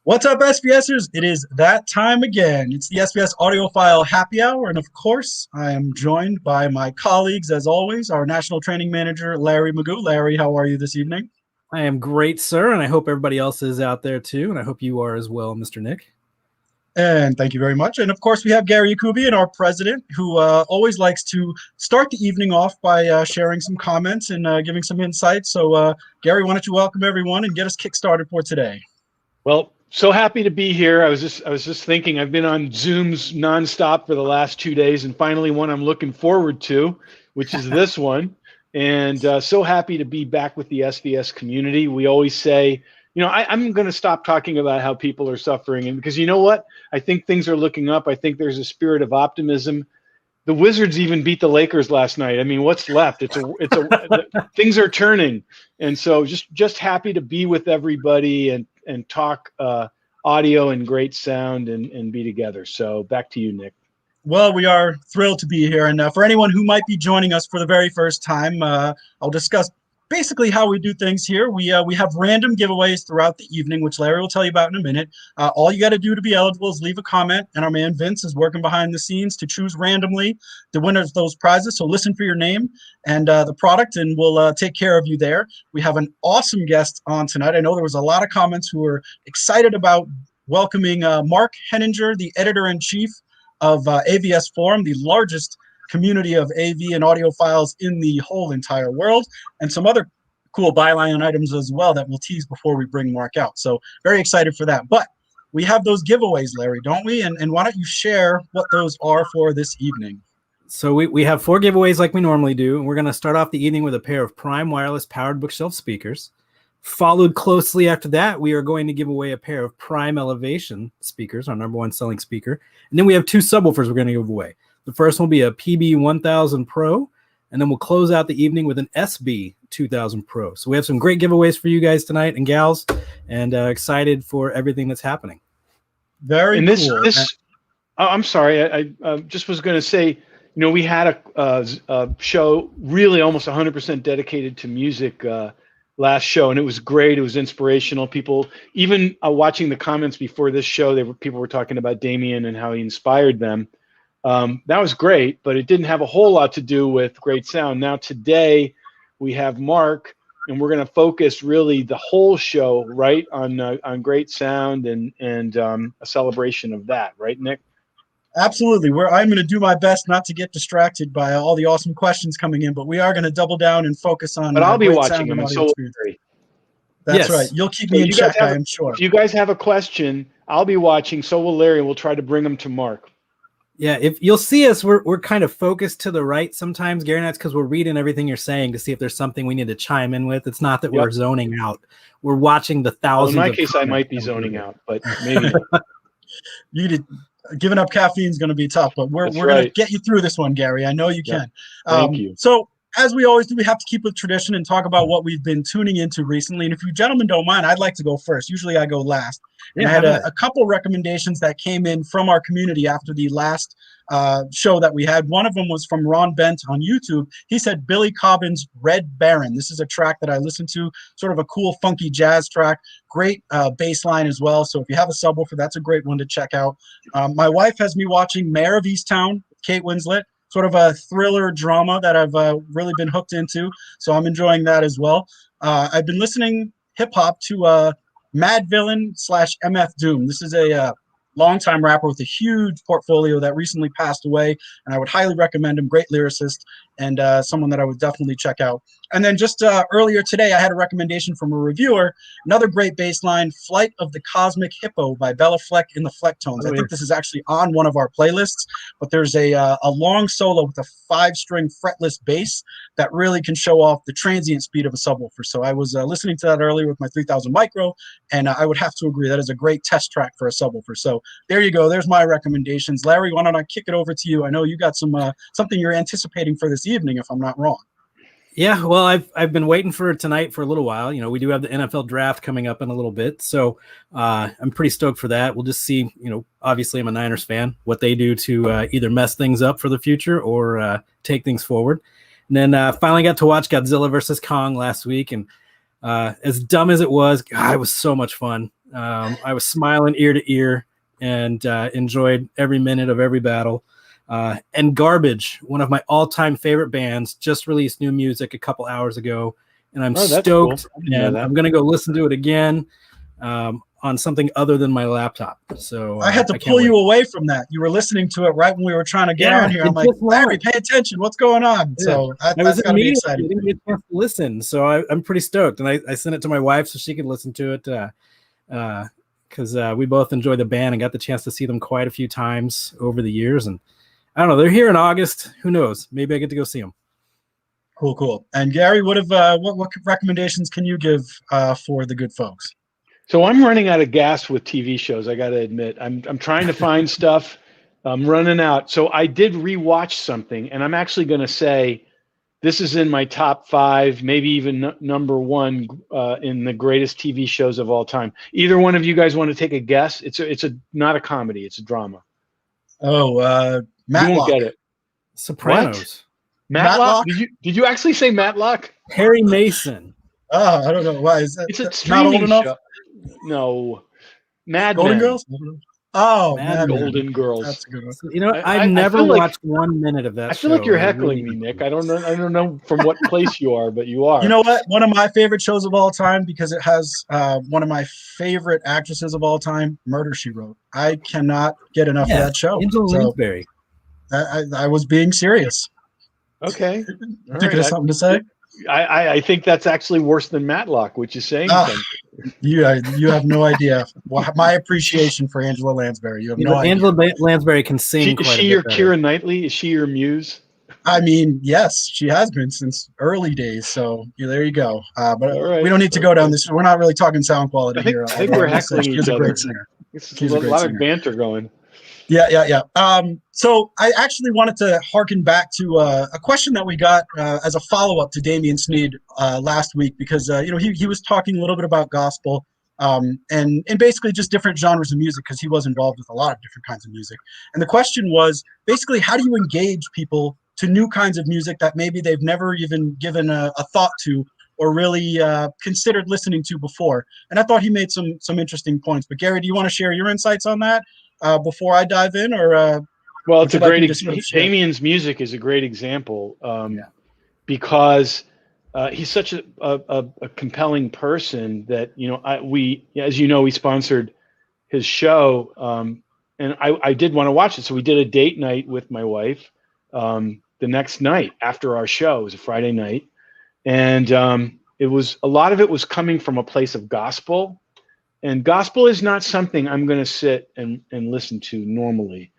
What's up, SVSers? It is that time again. It's the SVS Audiophile Happy Hour, and of course, I am joined by my colleagues, as always, our National Training Manager, Larry Magoo. Larry, how are you this evening? I am great, sir, and I hope everybody else is out there too, and I hope you are as well, Mr. Nick. And thank you very much. And of course, we have Gary Yakubian, our president, who always likes to start the evening off by sharing some comments and giving some insights. So, Gary, why don't you welcome everyone and get us kick-started for today? Well, so happy to be here. I was just thinking I've been on Zooms nonstop for the last 2 days, and finally one I'm looking forward to, which is this one. And so happy to be back with the SVS community. We always say, you know, I'm going to stop talking about how people are suffering, and because you know what, I think things are looking up. I think there's a spirit of optimism. The Wizards even beat the Lakers last night. I mean, what's left? Things are turning, and so just happy to be with everybody and talk audio and great sound and be together. So back to you, Nick. Well, we are thrilled to be here. And for anyone who might be joining us for the very first time, I'll discuss basically how we do things here. We have random giveaways throughout the evening, which Larry will tell you about in a minute. All you got to do to be eligible is leave a comment, and our man Vince is working behind the scenes to choose randomly the winners of those prizes. So listen for your name and the product, and we'll take care of you there. We have an awesome guest on tonight. I know there was a lot of comments who were excited about welcoming Mark Henninger, the editor-in-chief of AVS Forum, the largest community of AV and audiophiles in the whole entire world, and some other cool byline items as well that we'll tease before we bring Mark out. So very excited for that. But we have those giveaways, Larry, don't we? And why don't you share what those are for this evening? So we have 4 giveaways like we normally do, and we're going to start off the evening with a pair of Prime wireless powered bookshelf speakers. Followed closely after that, we are going to give away a pair of Prime Elevation speakers, our #1 selling speaker. And then we have 2 subwoofers we're going to give away. The first one will be a PB1000 Pro, and then we'll close out the evening with an SB2000 Pro. So we have some great giveaways for you guys tonight and gals, and excited for everything that's happening. Very cool. I'm sorry, I just was going to say, you know, we had a show really almost 100% dedicated to music last show, and it was great. It was inspirational. People, even watching the comments before this show, people were talking about Damien and how he inspired them. That was great, but it didn't have a whole lot to do with great sound. Now today we have Mark, and we're going to focus really the whole show right on great sound and a celebration of that, right, Nick? Absolutely. I'm going to do my best not to get distracted by all the awesome questions coming in, but we are going to double down and focus on. But I'll be watching them. So that's yes. Right. You'll keep me in check, I am sure. If you guys have a question, I'll be watching. So will Larry. We'll try to bring them to Mark. Yeah, if you'll see us, we're kind of focused to the right sometimes, Gary, and that's because we're reading everything you're saying to see if there's something we need to chime in with. It's not that we're zoning out. We're watching the thousands. Well, in my case, I might be zoning out, but maybe not. Giving up caffeine is going to be tough, but we're going to get you through this one, Gary. I know you can. Thank you. So, as we always do, we have to keep with tradition and talk about what we've been tuning into recently. And if you gentlemen don't mind, I'd like to go first. Usually I go last. And I had a couple recommendations that came in from our community after the last show that we had. One of them was from Ron Bent on YouTube. He said Billy Cobbin's Red Baron. This is a track that I listened to, sort of a cool, funky jazz track. Great bass line as well. So if you have a subwoofer, that's a great one to check out. My wife has me watching Mayor of Easttown, Kate Winslet. Sort of a thriller drama that I've really been hooked into. So I'm enjoying that as well. I've been listening hip hop to Mad Villain / MF Doom. This is a longtime rapper with a huge portfolio that recently passed away, and I would highly recommend him. Great lyricist and someone that I would definitely check out. And then just earlier today, I had a recommendation from a reviewer, another great bass line, Flight of the Cosmic Hippo by Bella Fleck in the Flecktones. I think this is actually on one of our playlists, but there's a long solo with a 5-string fretless bass that really can show off the transient speed of a subwoofer. So I was listening to that earlier with my 3000 micro, and I would have to agree that is a great test track for a subwoofer. So there you go. There's my recommendations. Larry, why don't I kick it over to you? I know you got something you're anticipating for this evening, if I'm not wrong. Yeah, well, I've been waiting for tonight for a little while. You know, we do have the NFL draft coming up in a little bit, so I'm pretty stoked for that. We'll just see, you know, obviously I'm a Niners fan, what they do to either mess things up for the future or take things forward. And then finally got to watch Godzilla versus Kong last week, and as dumb as it was, God, it was so much fun. I was smiling ear to ear and enjoyed every minute of every battle. And Garbage, one of my all-time favorite bands, just released new music a couple hours ago, and I'm stoked. Cool. And I'm going to go listen to it again on something other than my laptop. So I had to pull you away from that. You were listening to it right when we were trying to get on here. I'm like, Larry, pay attention. What's going on? Yeah. So that's got to be exciting. I didn't get a chance to listen, so I'm pretty stoked. And I sent it to my wife so she could listen to it because we both enjoy the band and got the chance to see them quite a few times over the years. And I don't know, they're here in August. Who knows? Maybe I get to go see them. Cool. And Gary, what recommendations can you give for the good folks? So I'm running out of gas with TV shows. I got to admit, I'm trying to find stuff. I'm running out. So I did rewatch something, and I'm actually going to say this is in my top 5, maybe even number 1 in the greatest TV shows of all time. Either one of you guys want to take a guess? It's not a comedy. It's a drama. Oh, Matlock. You won't get it. Sopranos. What? Matlock? Did you actually say Matlock? Perry Mason. Oh, I don't know why. Is that? It's a streaming show. No, Mad Golden Men. Girls. Oh, Mad Golden Girls. That's a good one. You know, I've never watched 1 minute of that. I feel like you're heckling me, Nick. I don't know from what place you are, but you are. You know what? One of my favorite shows of all time, because it has one of my favorite actresses of all time, Murder, She Wrote. I cannot get enough of that show. Angela Lansbury. I was being serious. Okay. You could have something to say? I think that's actually worse than Matlock, which is saying something. You have no idea. My appreciation for Angela Lansbury. You have no idea. Angela Lansbury can sing. Is she your Keira Knightley? Is she your muse? I mean, yes, she has been since early days. So there you go. But we don't need to go down this. We're not really talking sound quality here. I think we're heckling each other. She's a great singer. She's a lot of banter going. Yeah. So I actually wanted to harken back to a question that we got as a follow-up to Damian Sneed last week, because he was talking a little bit about gospel and basically just different genres of music, because he was involved with a lot of different kinds of music. And the question was basically, how do you engage people to new kinds of music that maybe they've never even given a thought to or really considered listening to before? And I thought he made some interesting points. But Gary, do you want to share your insights on that before I dive in, or? Well, it's a great example. Damian's music is a great example because he's such a compelling person that, we sponsored his show, and I did want to watch it. So we did a date night with my wife the next night after our show. It was a Friday night, and a lot of it was coming from a place of gospel. And gospel is not something I'm going to sit and listen to normally.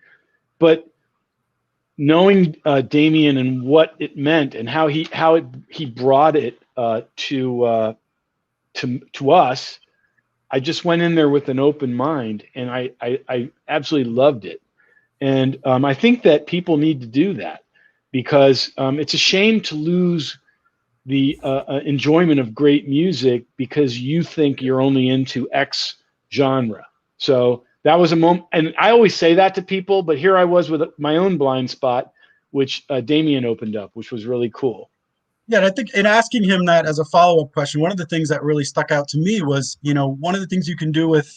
But knowing Damian and what it meant and how he brought it to us, I just went in there with an open mind, and I absolutely loved it. And I think that people need to do that, because it's a shame to lose the enjoyment of great music because you think you're only into X genre. So that was a moment, and I always say that to people, but here I was with my own blind spot, which Damian opened up, which was really cool. Yeah, and I think in asking him that as a follow-up question, one of the things that really stuck out to me was, one of the things you can do with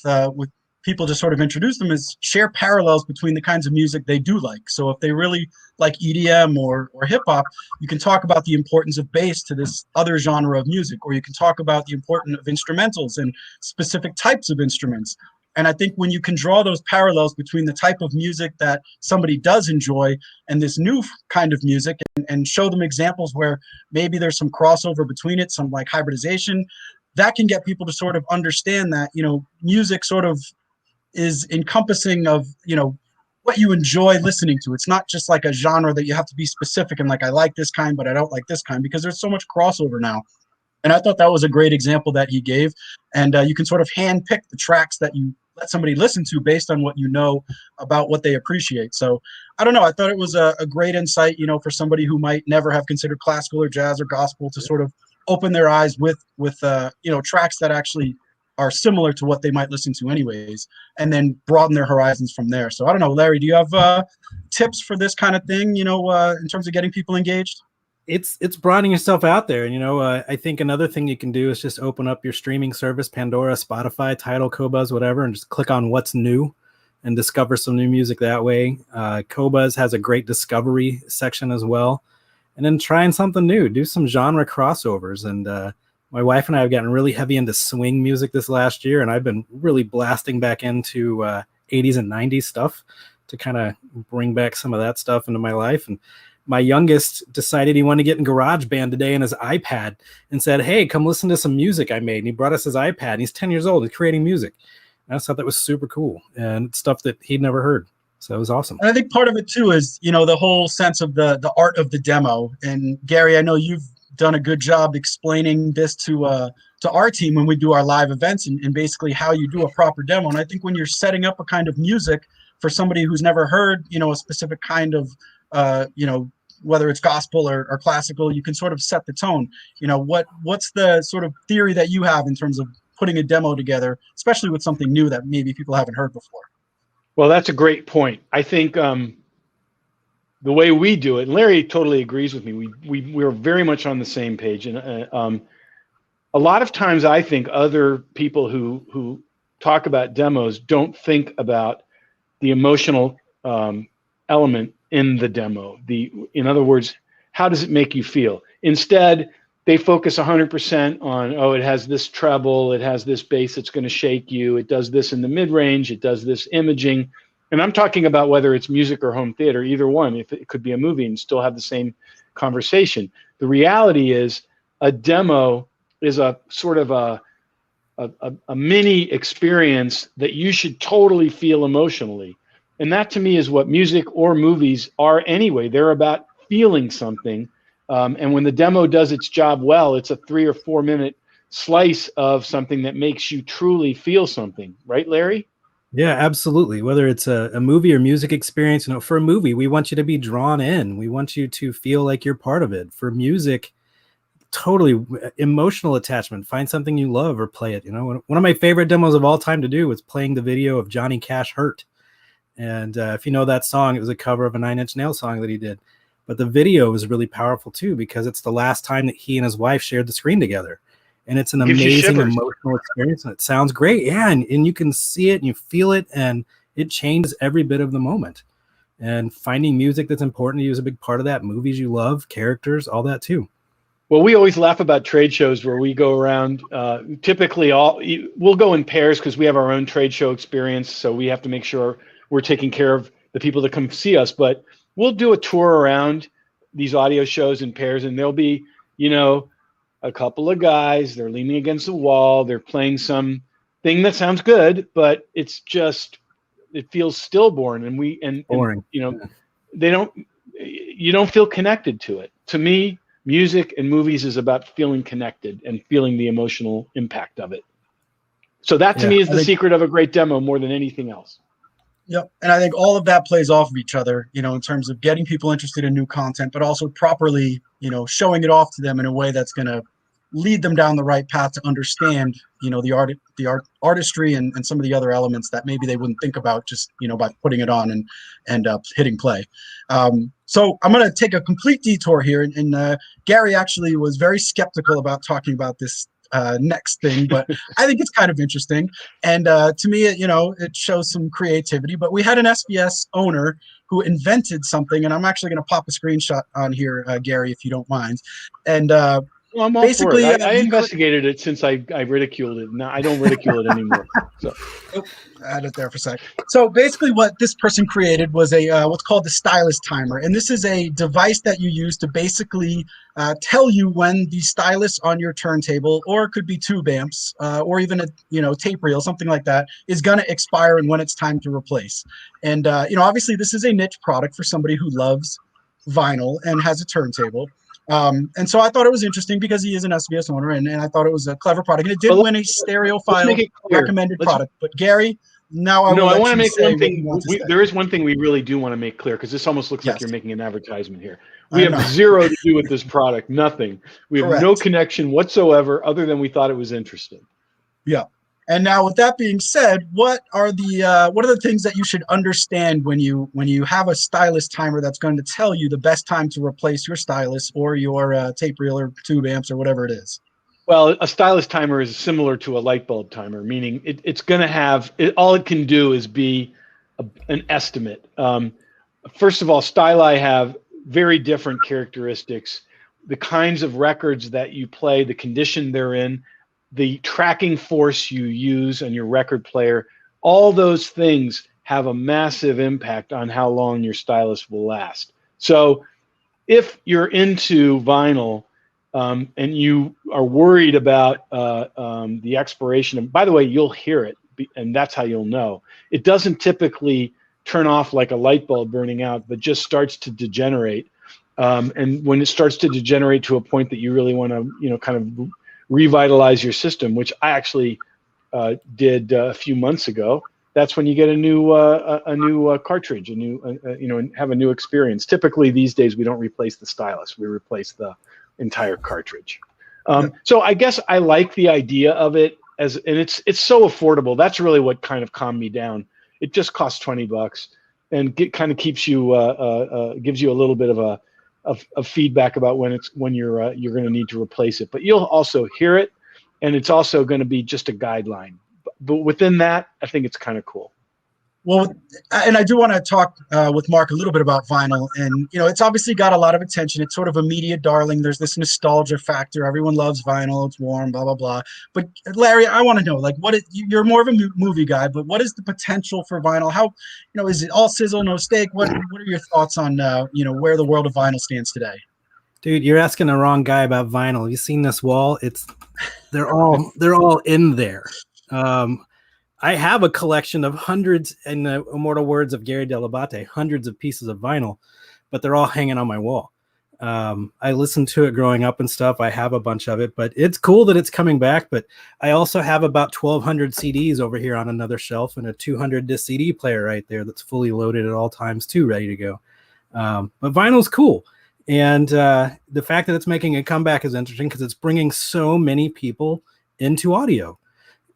people to sort of introduce them is share parallels between the kinds of music they do like. So if they really like EDM or hip hop, you can talk about the importance of bass to this other genre of music, or you can talk about the importance of instrumentals and specific types of instruments. And I think when you can draw those parallels between the type of music that somebody does enjoy and this new kind of music, and show them examples where maybe there's some crossover between it, some like hybridization, that can get people to sort of understand that, music sort of is encompassing of, what you enjoy listening to. It's not just like a genre that you have to be specific and like, I like this kind, but I don't like this kind, because there's so much crossover now. And I thought that was a great example that he gave. And you can sort of handpick the tracks that you let somebody listen to based on what you know about what they appreciate. So I don't know. I thought it was a great insight, for somebody who might never have considered classical or jazz or gospel, to sort of open their eyes with tracks that actually are similar to what they might listen to anyways, and then broaden their horizons from there. So I don't know, Larry, do you have tips for this kind of thing, in terms of getting people engaged? it's broadening yourself out there. And, I think another thing you can do is just open up your streaming service, Pandora, Spotify, Tidal, Qobuz, whatever, and just click on what's new and discover some new music that way. Qobuz has a great discovery section as well. And then trying something new, do some genre crossovers. And my wife and I have gotten really heavy into swing music this last year, and I've been really blasting back into 80s and 90s stuff to kind of bring back some of that stuff into my life. And my youngest decided he wanted to get in GarageBand today on his iPad and said, hey, come listen to some music I made. And he brought us his iPad, and he's 10 years old. He's creating music. And I thought that was super cool and stuff that he'd never heard. So it was awesome. And I think part of it too is, the whole sense of the art of the demo. And Gary, I know you've done a good job explaining this to our team when we do our live events and basically how you do a proper demo. And I think when you're setting up a kind of music for somebody who's never heard, a specific kind of, whether it's gospel or classical, you can sort of set the tone. What's the sort of theory that you have in terms of putting a demo together, especially with something new that maybe people haven't heard before? Well, that's a great point. I think the way we do it, and Larry totally agrees with me, we're very much on the same page. And a lot of times I think other people who talk about demos don't think about the emotional element in the demo. In other words, how does it make you feel? Instead, they focus 100% on, it has this treble, it has this bass that's going to shake you, it does this in the mid-range, it does this imaging. And I'm talking about whether it's music or home theater, either one. If it could be a movie and still have the same conversation. The reality is a demo is a sort of a mini experience that you should totally feel emotionally. And that to me is what music or movies are anyway. They're about feeling something. And when the demo does its job well, it's a 3 or 4 minute slice of something that makes you truly feel something. Right, Larry? Yeah, absolutely. Whether it's a movie or music experience, for a movie, we want you to be drawn in. We want you to feel like you're part of it. For music, totally emotional attachment. Find something you love or play it. One of my favorite demos of all time to do was playing the video of Johnny Cash Hurt. And if you know that song, it was a cover of a Nine Inch Nails song that he did. But the video was really powerful too, because it's the last time that he and his wife shared the screen together. And it's an amazing emotional experience. And it sounds great. Yeah. And you can see it and you feel it, and it changes every bit of the moment. And finding music that's important to you is a big part of that. Movies you love, characters, all that too. Well, we always laugh about trade shows where we go around. Typically, we'll go in pairs because we have our own trade show experience. So we have to make sure we're taking care of the people that come see us. But we'll do a tour around these audio shows in pairs, and there'll be, a couple of guys. They're leaning against the wall. They're playing some thing that sounds good, but it feels stillborn, and boring. You don't feel connected to it. To me, music and movies is about feeling connected and feeling the emotional impact of it. So that to me is the secret of a great demo more than anything else. Yep. And I think all of that plays off of each other, in terms of getting people interested in new content, but also properly, showing it off to them in a way that's going to lead them down the right path to understand, the artistry and some of the other elements that maybe they wouldn't think about just, by putting it on and hitting play. So I'm going to take a complete detour here. And Gary actually was very skeptical about talking about this next thing, but I think it's kind of interesting. And to me, it shows some creativity. But we had an SVS owner who invented something, and I'm actually going to pop a screenshot on here, Gary, if you don't mind. And well, I'm all basically, for it. I investigated it since I ridiculed it. Now I don't ridicule it anymore. So add it there for a sec. So basically what this person created was a what's called the stylus timer. And this is a device that you use to basically tell you when the stylus on your turntable, or it could be tube amps, or even a tape reel, something like that, is going to expire and when it's time to replace. And obviously this is a niche product for somebody who loves vinyl and has a turntable. And so I thought it was interesting because he is an SVS owner, and I thought it was a clever product. And it did win a Stereophile recommended product. But Gary, now I want to make one thing. There is one thing we really do want to make clear, because this almost looks like you're making an advertisement here. We have zero to do with this product, nothing. We have no connection whatsoever other than we thought it was interesting. Yeah. And now, with that being said, what are the things that you should understand when you have a stylus timer that's going to tell you the best time to replace your stylus or your tape reel or tube amps or whatever it is? Well, a stylus timer is similar to a light bulb timer, meaning it's going to have all it can do is be an estimate. First of all, styli have very different characteristics. The kinds of records that you play, the condition they're in, the tracking force you use on your record player, all those things have a massive impact on how long your stylus will last. So if you're into vinyl and you are worried about the expiration, and by the way, you'll hear it, and that's how you'll know. It doesn't typically turn off like a light bulb burning out, but just starts to degenerate. And when it starts to degenerate to a point that you really want to, kind of revitalize your system, which I actually did a few months ago, that's when you get a new cartridge, and have a new experience. Typically these days we don't replace the stylus, we replace the entire cartridge. So I guess I like the idea of it, and it's so affordable. That's really what kind of calmed me down. It just costs $20, and kind of keeps you gives you a little bit of feedback about when you're going to need to replace it. But you'll also hear it, and it's also going to be just a guideline. But within that, I think it's kind of cool. Well, and I do want to talk with Mark a little bit about vinyl, and it's obviously got a lot of attention. It's sort of a media darling. There's this nostalgia factor. Everyone loves vinyl. It's warm, blah blah blah. But Larry, I want to know, like, you're more of a movie guy, but what is the potential for vinyl? How, is it all sizzle, no steak? What are your thoughts on where the world of vinyl stands today? Dude, you're asking the wrong guy about vinyl. You seen this wall? They're all in there. I have a collection of hundreds, in the immortal words of Gary Delabate, hundreds of pieces of vinyl, but they're all hanging on my wall. I listened to it growing up and stuff. I have a bunch of it, but it's cool that it's coming back. But I also have about 1,200 CDs over here on another shelf, and a 200 disc CD player right there that's fully loaded at all times too, ready to go. But vinyl's cool. And the fact that it's making a comeback is interesting because it's bringing so many people into audio.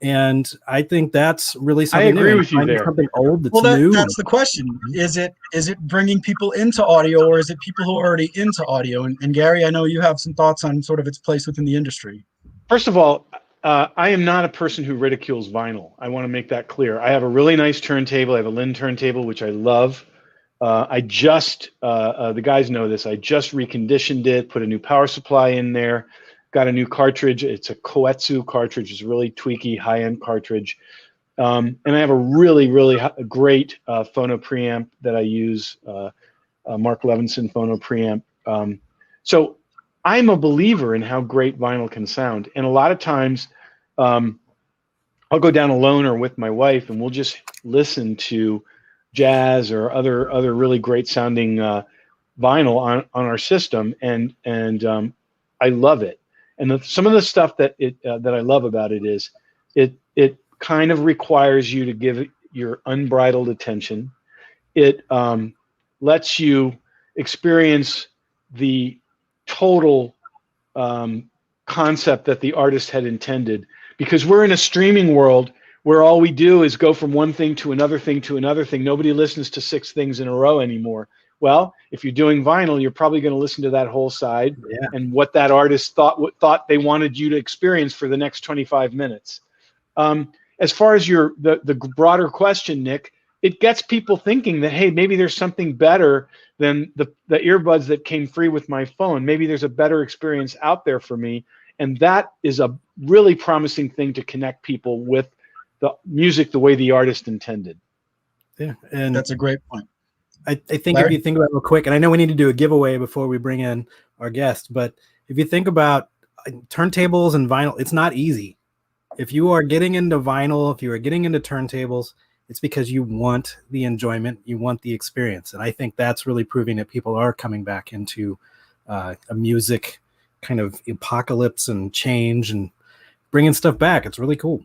And I think that's really something. I agree with you there. Something old that's new. That's the question. Is it bringing people into audio, or is it people who are already into audio? And Gary, I know you have some thoughts on sort of its place within the industry. First of all, I am not a person who ridicules vinyl. I want to make that clear. I have a really nice turntable. I have a Linn turntable, which I love. The guys know this. I just reconditioned it, put a new power supply in there. Got a new cartridge. It's a Koetsu cartridge. It's a really tweaky, high-end cartridge. And I have a really, really great phono preamp that I use, Mark Levinson phono preamp. So I'm a believer in how great vinyl can sound. And a lot of times I'll go down alone or with my wife, and we'll just listen to jazz or other really great sounding vinyl on our system. And I love it. And some of the stuff that I love about it is it kind of requires you to give your unbridled attention. It lets you experience the total concept that the artist had intended, because we're in a streaming world where all we do is go from one thing to another thing to another thing. Nobody listens to 6 things in a row anymore. Well, if you're doing vinyl, you're probably going to listen to that whole side and what that artist thought they wanted you to experience for the next 25 minutes. As far as the broader question, Nick, it gets people thinking that, hey, maybe there's something better than the earbuds that came free with my phone. Maybe there's a better experience out there for me. And that is a really promising thing to connect people with the music the way the artist intended. Yeah, and that's a great point. I think Larry? If you think about it real quick, and I know we need to do a giveaway before we bring in our guest, but if you think about turntables and vinyl, it's not easy. If you are getting into vinyl, if you are getting into turntables, it's because you want the enjoyment, you want the experience. And I think that's really proving that people are coming back into a music kind of apocalypse and change and bringing stuff back. It's really cool.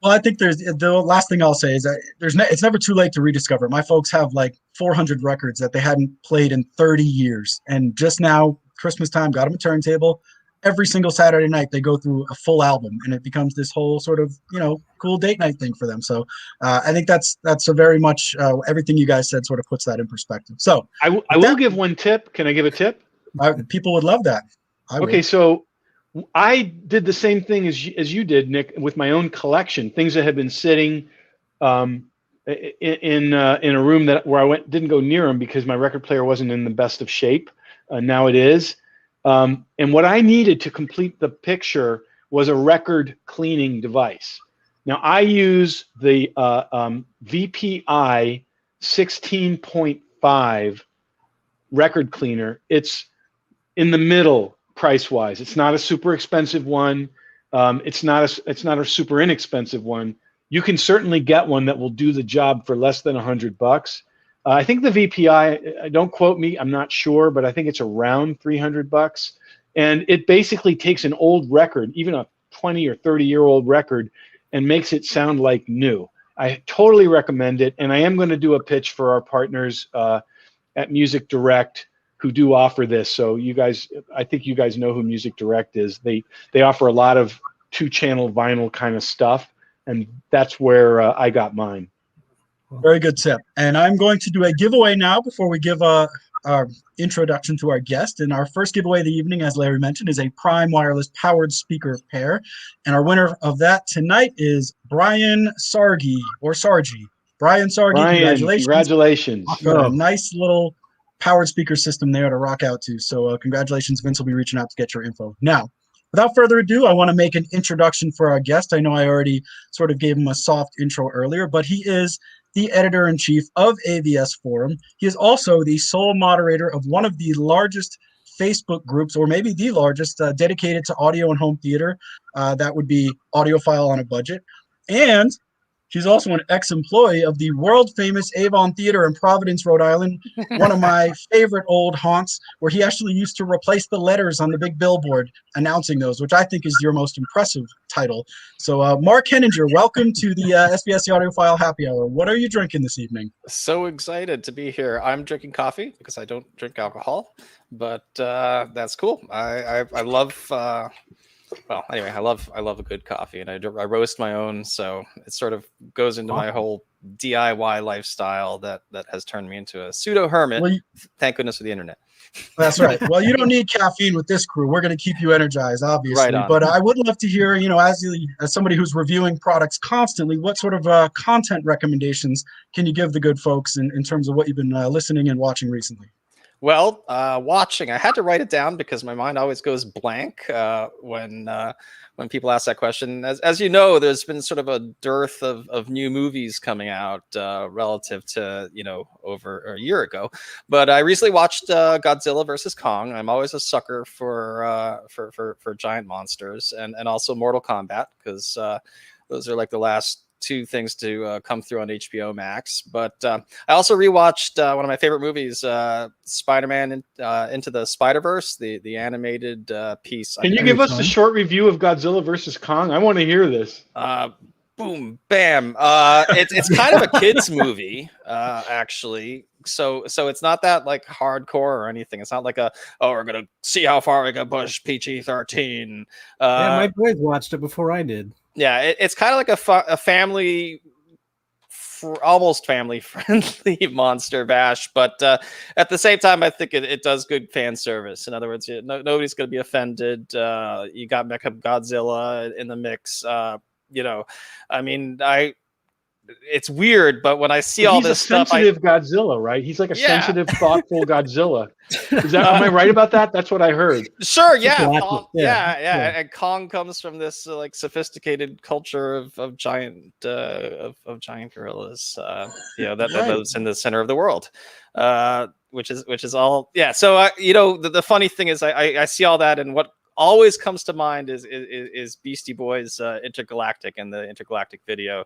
Well, I think the last thing I'll say is that it's never too late to rediscover. My folks have like 400 records that they hadn't played in 30 years. And just now, Christmas time, got them a turntable. every single Saturday night they go through a full album, and it becomes this whole sort of, you know, cool date night thing for them. So I think that's a very much everything you guys said sort of puts that in perspective. So I will give one tip. Can I give a tip? People would love that. Okay, so I did the same thing as you did, Nick, with my own collection, things that had been sitting in a room where I didn't go near them because my record player wasn't in the best of shape. Now it is. And what I needed to complete the picture was a record cleaning device. Now I use the VPI 16.5 record cleaner. It's in the middle price-wise. It's not a super expensive one. It's not a super inexpensive one. You can certainly get one that will do the job for less than $100. I think the VPI, don't quote me, I'm not sure, but I think it's around $300. And it basically takes an old record, even a 20 or 30-year-old record, and makes it sound like new. I totally recommend it. And I am going to do a pitch for our partners at Music Direct who do offer this. So you guys, I think you guys know who Music Direct is. They offer a lot of 2-channel vinyl kind of stuff. And that's where I got mine. Very good tip. And I'm going to do a giveaway now before we give our introduction to our guest. And our first giveaway of the evening, as Larry mentioned, is a Prime wireless powered speaker pair. And our winner of that tonight is Brian Sargi, or Sargi. Brian Sargi, congratulations. Congratulations. A nice little powered speaker system there to rock out to. So congratulations. Vince will be reaching out to get your info. Now, without further ado, I want to make an introduction for our guest. I know I already sort of gave him a soft intro earlier, but he is the editor-in-chief of AVS Forum. He is also the sole moderator of one of the largest Facebook groups, or maybe the largest, dedicated to audio and home theater. That would be Audiophile on a Budget. And he's also an ex-employee of the world-famous Avon Theater in Providence, Rhode Island, one of my favorite old haunts, where he actually used to replace the letters on the big billboard announcing those, which I think is your most impressive title. So, Mark Henninger, welcome to the SVS the Audiophile Happy Hour. What are you drinking this evening? So excited to be here. I'm drinking coffee because I don't drink alcohol, but that's cool. I love... well, anyway, I love a good coffee, and I roast my own, so it sort of goes into my whole DIY lifestyle that has turned me into a pseudo hermit. Well, thank goodness for the internet. That's right. Well, you don't need caffeine with this crew. We're going to keep you energized, obviously. Right on. But I would love to hear, you know, as somebody who's reviewing products constantly, what sort of content recommendations can you give the good folks in terms of what you've been listening and watching recently? Well, watching, I had to write it down because my mind always goes blank when people ask that question. As you know, there's been sort of a dearth of new movies coming out relative to, you know, over a year ago. But I recently watched Godzilla versus Kong. I'm always a sucker for giant monsters, and also Mortal Kombat, because those are like the last two things to come through on HBO Max. But I also rewatched one of my favorite movies, Spider-Man Into the Spider-Verse, the animated piece. Can you give us a short review of Godzilla versus Kong? I want to hear this. Boom, bam. It's kind of a kid's movie, actually. So it's not that like hardcore or anything. It's not like we're gonna see how far we can push PG-13. Yeah, my boys watched it before I did. Yeah, it's kind of like a family, almost family-friendly monster bash, but at the same time, I think it does good fan service. In other words, nobody's going to be offended. You got Mecha Godzilla in the mix. You know, I mean, it's weird, but when I see all this stuff, sensitive Godzilla, right? He's like a sensitive, thoughtful Godzilla. Am I right about that? That's what I heard. Sure, yeah, Kong, yeah. And Kong comes from this like sophisticated culture of giant gorillas, you know, that lives in the center of the world, which is all, yeah. So you know, the funny thing is, I see all that, and what always comes to mind is Beastie Boys' Intergalactic and the Intergalactic video,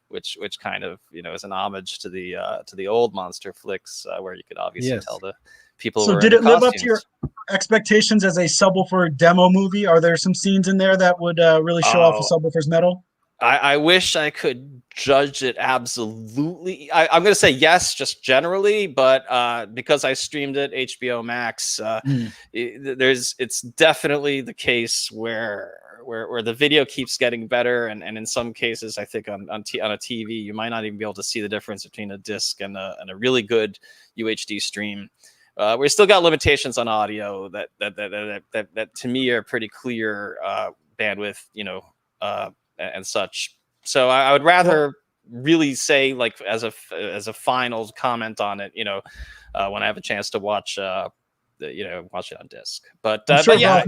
which kind of, you know, is an homage to the old monster flicks, where you could obviously tell the people. So did it live up to your expectations as a subwoofer demo movie? Are there some scenes in there that would really show off a subwoofer's metal? I wish I could judge it absolutely. I'm going to say yes, just generally, but because I streamed it HBO Max, it's definitely the case where the video keeps getting better, and in some cases, I think on a TV, you might not even be able to see the difference between a disc and a really good UHD stream. We still got limitations on audio that to me are pretty clear, bandwidth, and such. So I would rather really say, like, as a final comment on it, when I have a chance to watch watch it on disc. But yeah,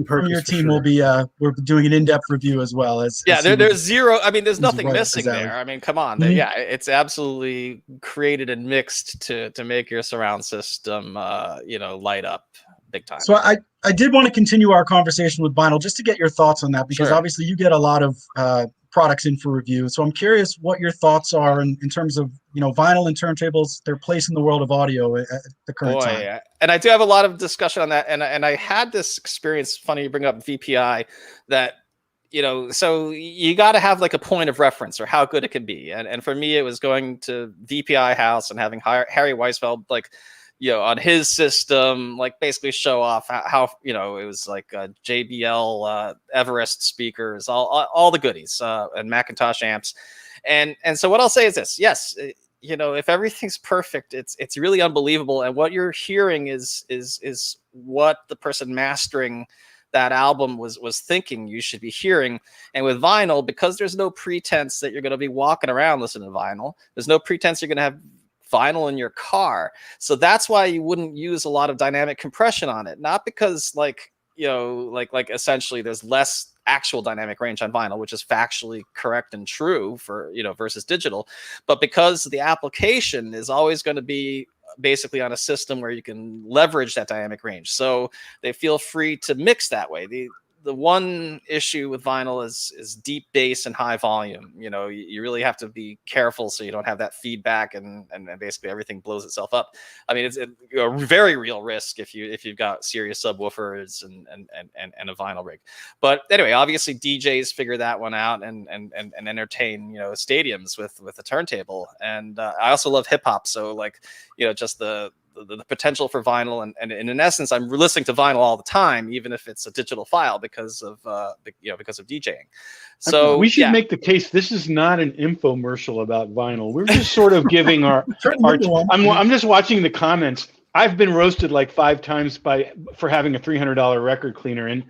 from your team will be we're doing an in-depth review as well as there's zero. I mean, there's nothing missing there. I mean, come on, yeah, it's absolutely created and mixed to make your surround system light up big time. So I did want to continue our conversation with vinyl just to get your thoughts on that, because obviously you get a lot of products in for review. So I'm curious what your thoughts are in terms of vinyl and turntables, their place in the world of audio at the current time. And I do have a lot of discussion on that. And I had this experience. Funny you bring up VPI, that so you got to have like a point of reference or how good it can be. And for me, it was going to VPI House and having Harry Weisfeld on his system, like basically show off how it was like JBL Everest speakers, all the goodies, and Macintosh amps, and so what I'll say is this: yes, if everything's perfect, it's really unbelievable, and what you're hearing is what the person mastering that album was thinking you should be hearing. And with vinyl, because there's no pretense that you're going to be walking around listening to vinyl, there's no pretense you're going to have vinyl in your car. So that's why you wouldn't use a lot of dynamic compression on it. Not because like essentially there's less actual dynamic range on vinyl, which is factually correct and true for, versus digital, but because the application is always going to be basically on a system where you can leverage that dynamic range. So they feel free to mix that way. The one issue with vinyl is deep bass and high volume. You really have to be careful so you don't have that feedback and basically everything blows itself up. I mean, it's a very real risk if you've got serious subwoofers and a vinyl rig. But anyway, obviously DJs figure that one out and entertain stadiums with a turntable. And I also love hip hop, so just the potential for vinyl, and in essence, I'm listening to vinyl all the time, even if it's a digital file, because of DJing. So we should make the case this is not an infomercial about vinyl. We're just sort of giving our I'm just watching the comments. I've been roasted like 5 times for having a $300 record cleaner, and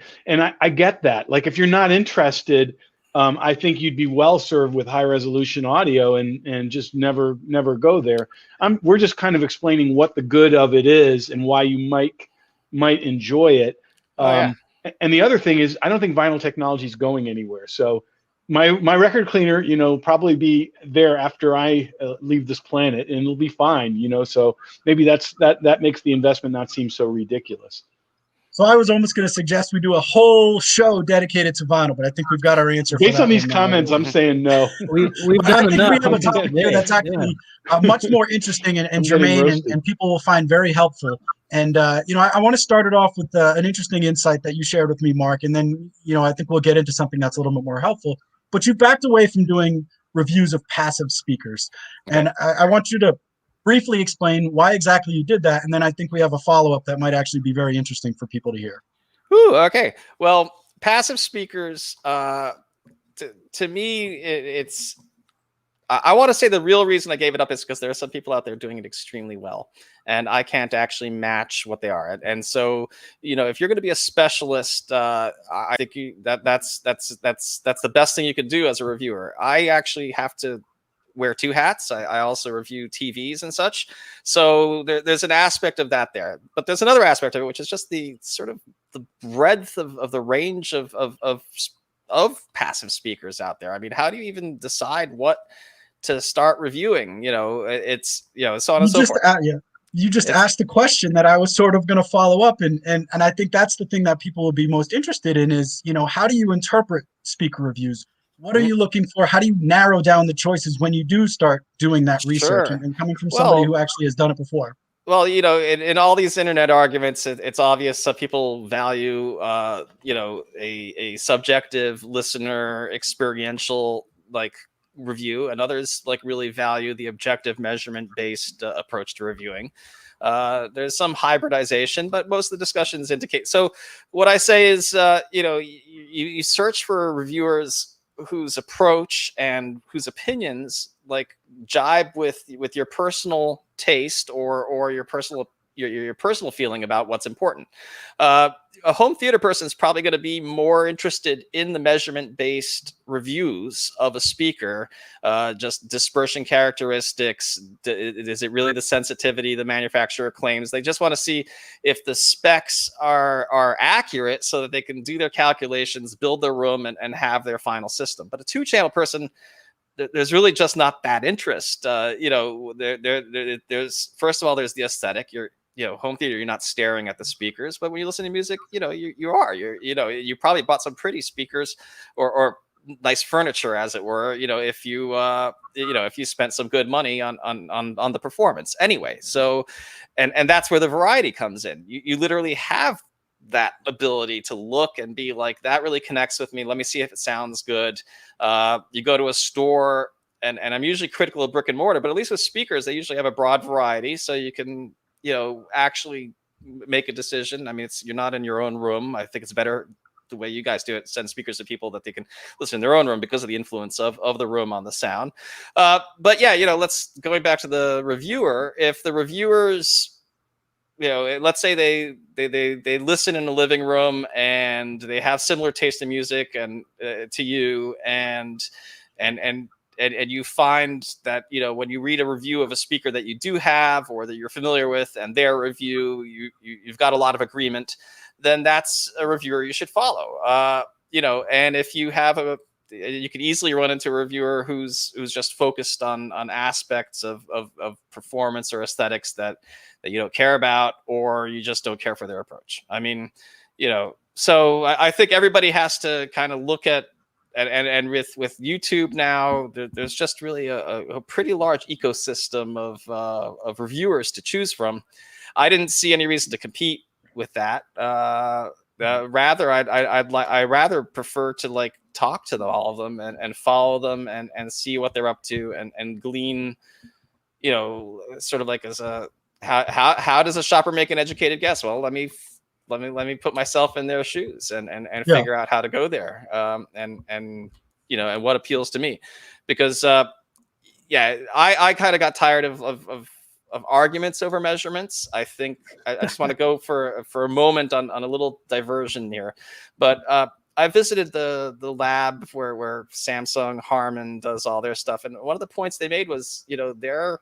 I get that. Like, if you're not interested, I think you'd be well served with high resolution audio and just never go there. We're just kind of explaining what the good of it is and why you might enjoy it. And the other thing is, I don't think vinyl technology is going anywhere. So my record cleaner, probably be there after I leave this planet, and it'll be fine. So maybe that makes the investment not seem so ridiculous. So I was almost going to suggest we do a whole show dedicated to vinyl, but I think we've got our answer. Based on these comments, I'm saying no. We've done enough. We have a topic here that's actually much more interesting and germane, and people will find very helpful. And I want to start it off with an interesting insight that you shared with me, Mark, and then I think we'll get into something that's a little bit more helpful. But you backed away from doing reviews of passive speakers, and I want you to briefly explain why exactly you did that, and then I think we have a follow-up that might actually be very interesting for people to hear. Ooh, okay. Well, passive speakers, to me, it's I want to say the real reason I gave it up is because there are some people out there doing it extremely well, and I can't actually match what they are. And so, if you're going to be a specialist, I think that's the best thing you can do as a reviewer. I actually have to wear 2 hats. I also review TVs and such. So there's an aspect of that there. But there's another aspect of it, which is just the sort of the breadth of the range of passive speakers out there. I mean, how do you even decide what to start reviewing? It's so on and so forth. You just asked the question that I was sort of going to follow up, and I think that's the thing that people will be most interested in is, how do you interpret speaker reviews? What are you looking for? How do you narrow down the choices when you do start doing that research and coming from somebody who actually has done it before? Well, in all these internet arguments, it's obvious some people value, a subjective listener experiential like review, and others like really value the objective measurement based approach to reviewing. There's some hybridization, but most of the discussions indicate. So what I say is, you search for reviewers whose approach and whose opinions like jibe with your personal taste or your personal feeling about what's important. A home theater person is probably going to be more interested in the measurement based reviews of a speaker, just dispersion characteristics. Is it really the sensitivity the manufacturer claims? They just want to see if the specs are accurate so that they can do their calculations, build their room, and have their final system. But a 2-channel person, there's really just not that interest. There's first of all, there's the aesthetic. Home theater, you're not staring at the speakers, but when you listen to music, you probably bought some pretty speakers or nice furniture, as it were, if you spent some good money on the performance anyway. So, and that's where the variety comes in. You literally have that ability to look and be like, that really connects with me. Let me see if it sounds good. You go to a store, and I'm usually critical of brick and mortar, but at least with speakers, they usually have a broad variety, so you can actually make a decision. I mean, you're not in your own room. I think it's better the way you guys do it, send speakers to people that they can listen in their own room because of the influence of the room on the sound. But yeah, going back to the reviewer, if the reviewers, let's say they listen in the living room and they have similar taste in music and to you, and you find that when you read a review of a speaker that you do have or that you're familiar with, and their review, you've got a lot of agreement, then that's a reviewer you should follow. And if you have you could easily run into a reviewer who's just focused on aspects of performance or aesthetics that you don't care about, or you just don't care for their approach. I mean, so I think everybody has to kind of look at, and with YouTube now, there's just really a pretty large ecosystem of reviewers to choose from. I didn't see any reason to compete with that. Rather, I rather prefer to like talk to all of them and follow them and see what they're up to and glean, sort of like as a how does a shopper make an educated guess? Well, let me put myself in their shoes and figure out how to go there, and what appeals to me, because I kind of got tired of arguments over measurements. I think I just want to go for a moment on a little diversion here, but I visited the lab where Samsung Harman does all their stuff, and one of the points they made was their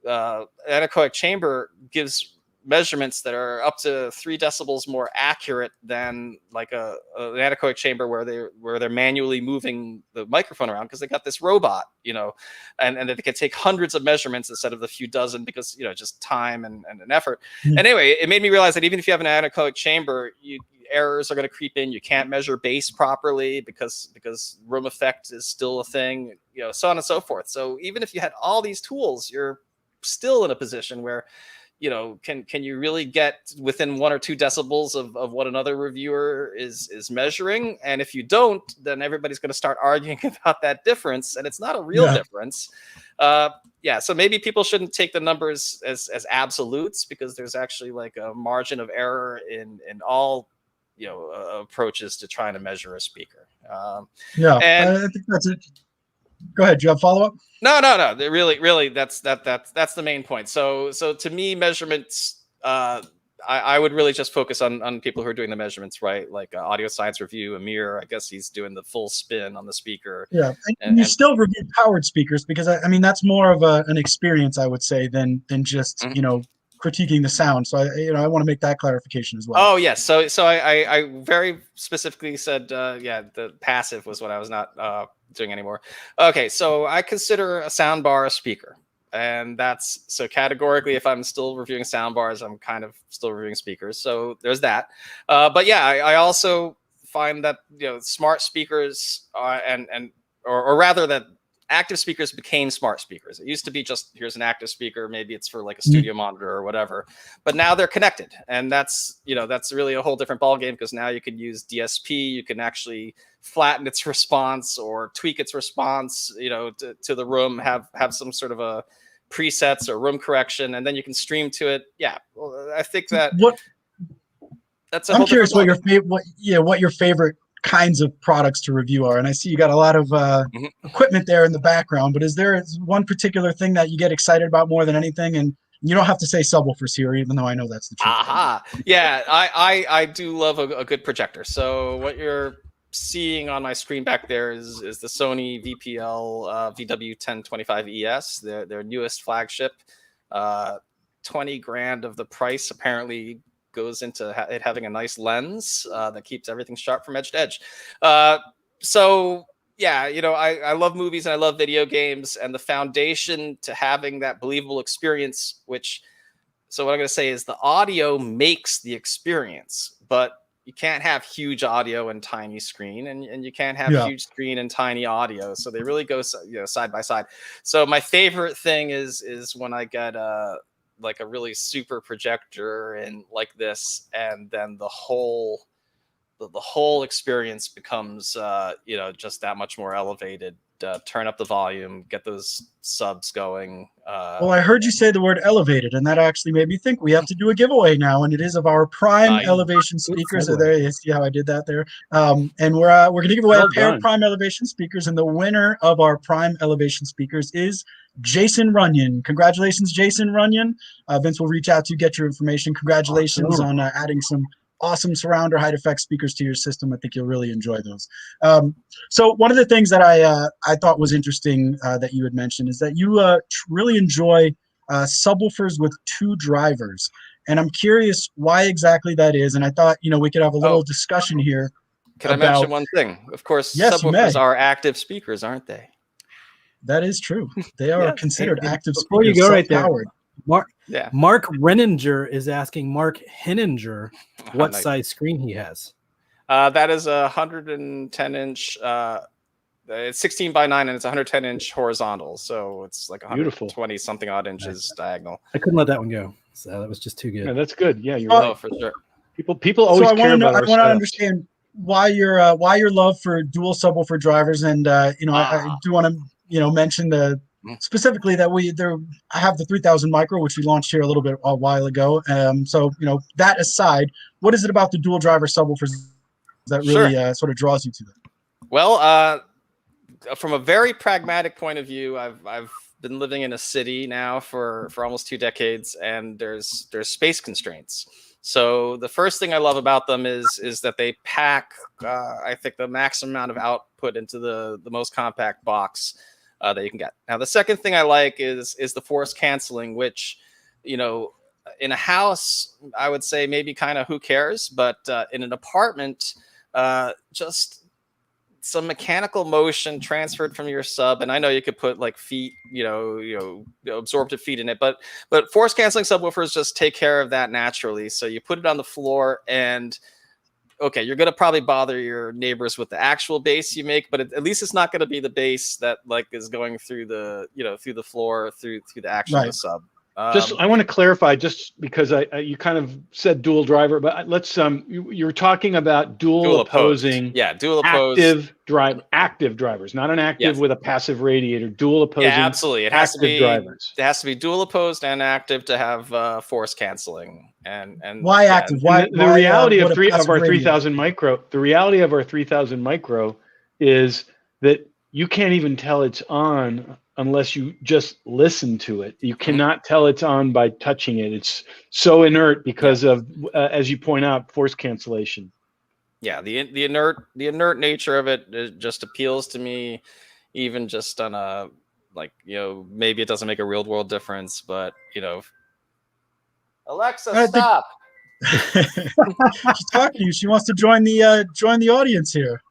anechoic chamber gives measurements that are up to 3 decibels more accurate than like an anechoic chamber where they're manually moving the microphone around, because they got this robot, and they can take hundreds of measurements instead of the few dozen, because just time and an effort. Mm-hmm. Anyway, it made me realize that even if you have an anechoic chamber, errors are going to creep in. You can't measure bass properly because room effect is still a thing, so on and so forth. So even if you had all these tools, you're still in a position where can you really get within 1 or 2 decibels of what another reviewer is measuring? And if you don't, then everybody's going to start arguing about that difference, and it's not a real difference. So maybe people shouldn't take the numbers as absolutes, because there's actually like a margin of error in all approaches to trying to measure a speaker. I think that's it. Go ahead. Do you have follow up? No. Really, that's the main point. So to me, measurements, I would really just focus on people who are doing the measurements right, like Audio Science Review, Amir. I guess he's doing the full spin on the speaker. Yeah, and you still review powered speakers, because I mean that's more of an experience, I would say, than just critiquing the sound. So I want to make that clarification as well. Oh yes, so I very specifically said the passive was what I was not doing anymore. Okay, so I consider a soundbar a speaker, and that's so categorically, if I'm still reviewing soundbars, I'm kind of still reviewing speakers. So there's that. But yeah, I also find that smart speakers or rather that active speakers became smart speakers. It used to be just, here's an active speaker, maybe it's for like a studio monitor or whatever, but now they're connected, and that's really a whole different ballgame, because now you can use DSP, you can actually flatten its response or tweak its response, to the room, have some sort of a presets or room correction, and then you can stream to it. Yeah, well, I think that I'm curious what your favorite kinds of products to review are, and I see you got a lot of equipment there in the background, but is there one particular thing that you get excited about more than anything? And you don't have to say subwoofers here, even though I know that's the truth. Yeah, I do love a good projector. So what you're seeing on my screen back there is the Sony VPL VW1025ES, their newest flagship. 20 grand of the price apparently goes into it having a nice lens that keeps everything sharp from edge to edge. So yeah, I love movies and I love video games, and the foundation to having that believable experience, so what I'm going to say is the audio makes the experience, but you can't have huge audio and tiny screen, and you can't have huge screen and tiny audio. So they really go side by side. So my favorite thing is when I get like a really super projector and like this, and then the whole experience becomes just that much more elevated. Turn up the volume, get those subs going. Well, I heard you say the word elevated, and that actually made me think we have to do a giveaway now, and it is of our Prime Elevation speakers. So there you see how I did that there. And we're going to give away a pair of Prime Elevation speakers, and the winner of our Prime Elevation speakers is Jason Runyon. Congratulations, Jason Runyon. Vince will reach out to you, get your information. Congratulations on adding some awesome surround or high effect speakers to your system. I think you'll really enjoy those. So one of the things that I thought was interesting that you had mentioned is that you really enjoy subwoofers with 2 drivers. And I'm curious why exactly that is. And I thought, we could have a little discussion here. Can I mention one thing? Of course, subwoofers are active speakers, aren't they? That is true. They are considered active speakers. Before you go right there, Powered. Mark Renninger is asking Mark Henninger what size screen he has. That is a 110-inch. It's 16 by 9, and it's 110-inch horizontal. So it's like 120 something odd inches diagonal. I couldn't let that one go. So that was just too good. Yeah, that's good. Yeah, you're right. For sure. People always care about our I want to understand why your love for dual subwoofer drivers, and I do want to mention specifically that I have the 3000 micro, which we launched here a while ago. So that aside, what is it about the dual driver subwoofers that really sort of draws you to them? Well, from a very pragmatic point of view, I've been living in a city now for almost 2 decades, and there's space constraints. So the first thing I love about them is that they pack, I think, the maximum amount of output into the most compact box that you can get. Now, the second thing I like is the force canceling, which, in a house, I would say maybe kind of who cares, but in an apartment, just some mechanical motion transferred from your sub. And I know you could put like feet, absorptive feet in it, but force canceling subwoofers just take care of that naturally. So you put it on the floor, and okay, you're going to probably bother your neighbors with the actual bass you make, but at least it's not going to be the bass that like is going through the, through the floor, through the action of the sub. I want to clarify, just because you kind of said dual driver, but let's you're talking about dual opposing, dual opposed active drivers, not an active with a passive radiator. Dual opposing, absolutely. It has to be drivers. It has to be dual opposed and active to have force canceling. And why active? Why the reality of our 3000 micro? The reality of our 3000 micro is that you can't even tell it's on unless you just listen to it. You cannot tell it's on by touching it. It's so inert because of, as you point out, force cancellation. Yeah, the inert nature of it just appeals to me, even just on a maybe it doesn't make a real world difference, but Alexa, stop. She's talking to you. She wants to join the audience here.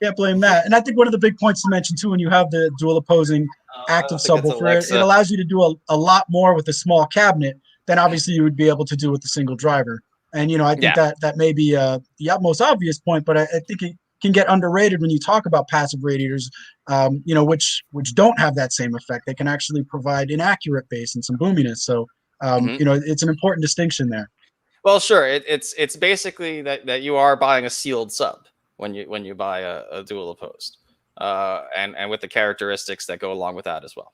Can't blame that. And I think one of the big points to mention too, when you have the dual opposing active subwoofer, it allows you to do a lot more with a small cabinet than obviously you would be able to do with the single driver. And I think that may be the most obvious point, but I think can get underrated when you talk about passive radiators, which don't have that same effect. They can actually provide inaccurate bass and some boominess. So, it's an important distinction there. Well, sure. It's basically that you are buying a sealed sub when you buy a dual opposed, and with the characteristics that go along with that as well.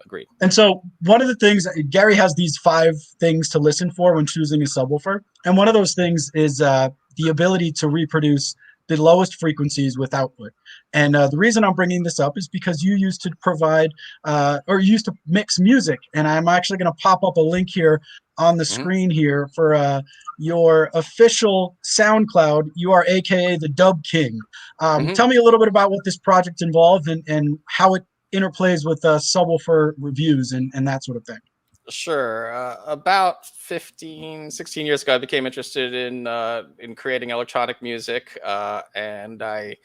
Agreed. And so one of the things, Gary has these 5 things to listen for when choosing a subwoofer. And one of those things is the ability to reproduce the lowest frequencies with output. And the reason I'm bringing this up is because you used to provide or you used to mix music. And I'm actually going to pop up a link here on the screen here for your official SoundCloud. You are AKA the Dub King. Tell me a little bit about what this project involved and how it interplays with subwoofer reviews and that sort of thing. Sure. About 16 years ago, I became interested in creating electronic music, and I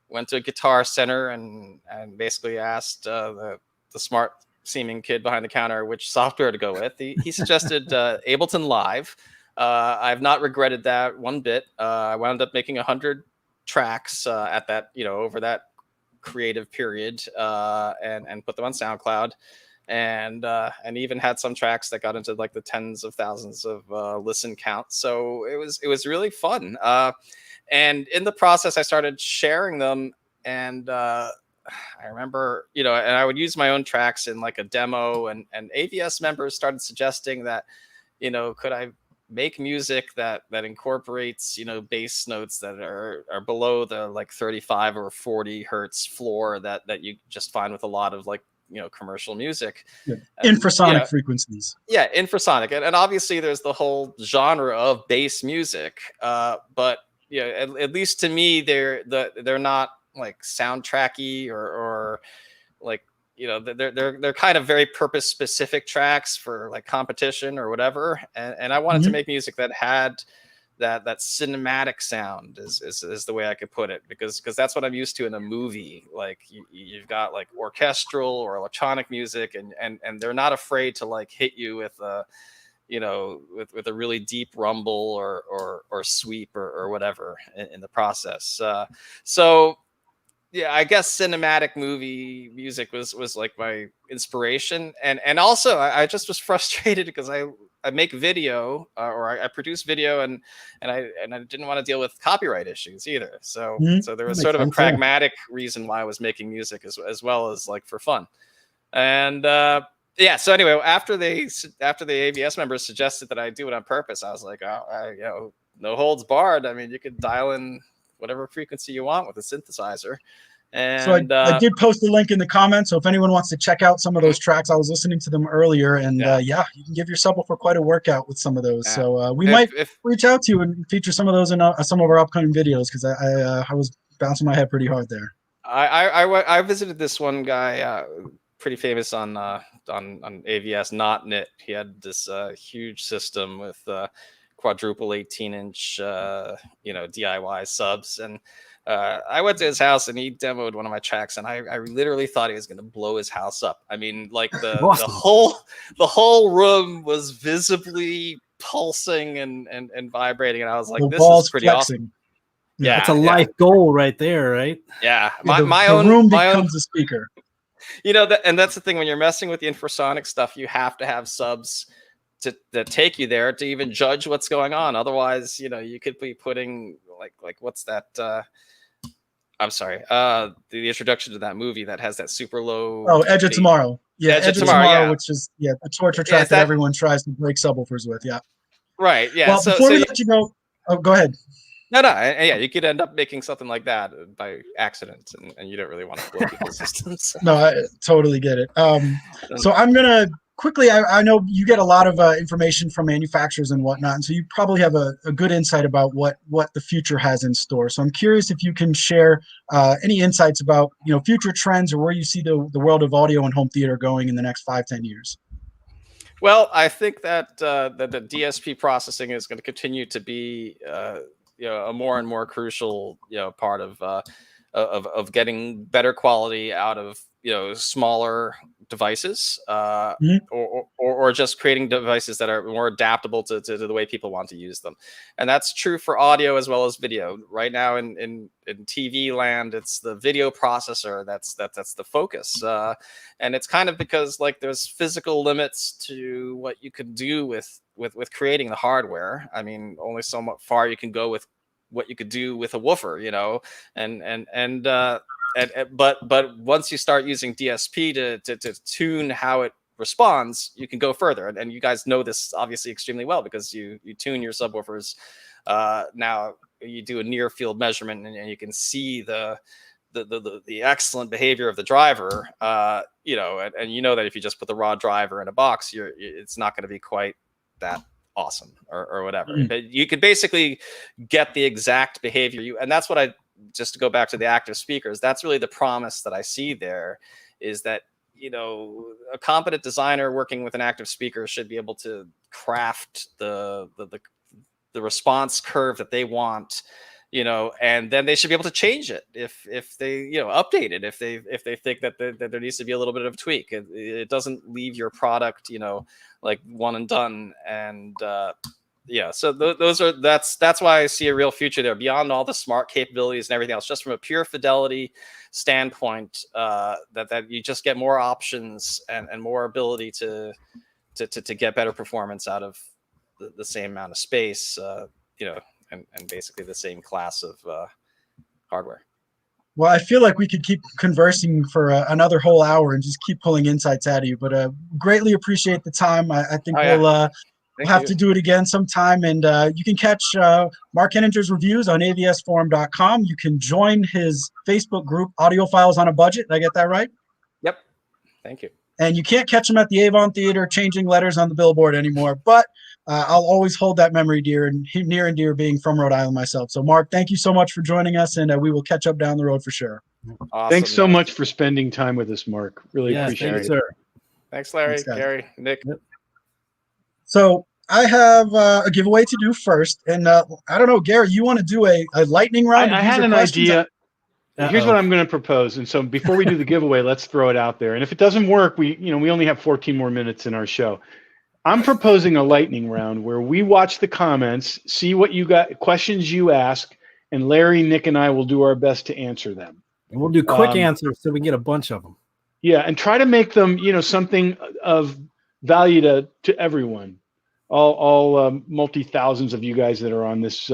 went to a Guitar Center and basically asked the smart seeming kid behind the counter which software to go with. He suggested Ableton Live. I've not regretted that one bit. I wound up making 100 tracks at that, over that creative period, and put them on SoundCloud, and even had some tracks that got into like the tens of thousands of listen counts. So it was really fun. And in the process, I started sharing them, and I remember, and I would use my own tracks in like a demo, and AVS members started suggesting that, could I make music that incorporates, bass notes that are below the like 35 or 40 hertz floor that you just find with a lot of like, commercial music. Yeah. Infrasonic frequencies. Yeah, infrasonic. And obviously there's the whole genre of bass music. But at least to me, they're not like soundtracky or like, they're kind of very purpose specific tracks for like competition or whatever. And I wanted to make music that had that cinematic sound is the way I could put it, because that's what I'm used to in a movie. Like you've got like orchestral or electronic music, and they're not afraid to like hit you with a, with a really deep rumble or sweep or whatever in the process. So yeah, I guess cinematic movie music was like my inspiration, and also I just was frustrated because I make video or I produce video and I didn't want to deal with copyright issues either. So there was sort of a pragmatic reason why I was making music as well as like for fun. And yeah, so anyway, after the AVS members suggested that I do it on purpose, I was like, no holds barred. I mean, you could dial in whatever frequency you want with a synthesizer. And so I did post a link in the comments, so if anyone wants to check out some of those tracks, I was listening to them earlier, and you can give your subwoofer quite a workout with some of those. Yeah. So we might reach out to you and feature some of those in some of our upcoming videos, because I was bouncing my head pretty hard there. I visited this one guy, pretty famous on AVS, Not Knit. He had this huge system with quadruple 18-inch DIY subs, and I went to his house and he demoed one of my tracks, and I literally thought he was going to blow his house up. I mean, like the whole room was visibly pulsing and vibrating, and I was like, "This is pretty awesome." Yeah, it's a life goal right there, right? Yeah, the room becomes a speaker. And that's the thing, when you're messing with the infrasonic stuff, you have to have subs that take you there to even judge what's going on. Otherwise, you could be putting like what's that? I'm sorry. The introduction to that movie that has that super low. Oh, Edge of Tomorrow. Yeah, Edge of Tomorrow, which is a torture track that everyone tries to break subwoofers with. Yeah. Right. Yeah. Well, before we let you go, go ahead. No. Yeah, you could end up making something like that by accident, and you don't really want to blow people's systems. No, I totally get it. So I'm gonna quickly. I know you get a lot of information from manufacturers and whatnot, and so you probably have a good insight about what the future has in store. So I'm curious if you can share any insights about future trends or where you see the world of audio and home theater going in the next 5-10 years. Well, I think that the DSP processing is going to continue to be a more and more crucial part of getting better quality out of smaller devices, Mhm. or just creating devices that are more adaptable to the way people want to use them. And that's true for audio as well as video. Right now in TV land, it's the video processor that's the focus. And it's kind of because like there's physical limits to what you could do with creating the hardware. I mean, only so far you can go with what you could do with a woofer, but once you start using DSP to tune how it responds, you can go further. And you guys know this obviously extremely well because you tune your subwoofers. Now you do a near field measurement and you can see the excellent behavior of the driver, and you know that if you just put the raw driver in a box, it's not going to be quite that awesome or whatever. But you could basically get the exact behavior and that's what just to go back to the active speakers, that's really the promise that I see there, is that a competent designer working with an active speaker should be able to craft the response curve that they want, and then they should be able to change it if they update it if they think that there needs to be a little bit of a tweak. It doesn't leave your product like one and done. And so that's why I see a real future there beyond all the smart capabilities and everything else. Just from a pure fidelity standpoint, that you just get more options and more ability to get better performance out of the same amount of space, and basically the same class of hardware. Well, I feel like we could keep conversing for another whole hour and just keep pulling insights out of you, but greatly appreciate the time. I think we'll have to do it again sometime. And you can catch Mark Henninger's reviews on avsforum.com. You can join his Facebook group, Audiophiles on a Budget. Did I get that right? Yep. Thank you. And you can't catch him at the Avon Theater changing letters on the billboard anymore, but I'll always hold that memory near and dear, being from Rhode Island myself. So, Mark, thank you so much for joining us, and we will catch up down the road for sure. Awesome. Thanks so much for spending time with us, Mark. Really appreciate it. Sir. Thanks, Larry, Thanks, Gary, Nick. Yep. So I have a giveaway to do first, and I don't know, Gary, you want to do a lightning round? I had an idea. Here's what I'm going to propose. And so before we do the giveaway, let's throw it out there. And if it doesn't work, we only have 14 more minutes in our show. I'm proposing a lightning round where we watch the comments, see what you got, questions you ask, and Larry, Nick, and I will do our best to answer them. And we'll do quick answers so we can get a bunch of them. Yeah, and try to make them, something of value to everyone, all multi-thousands of you guys that are on this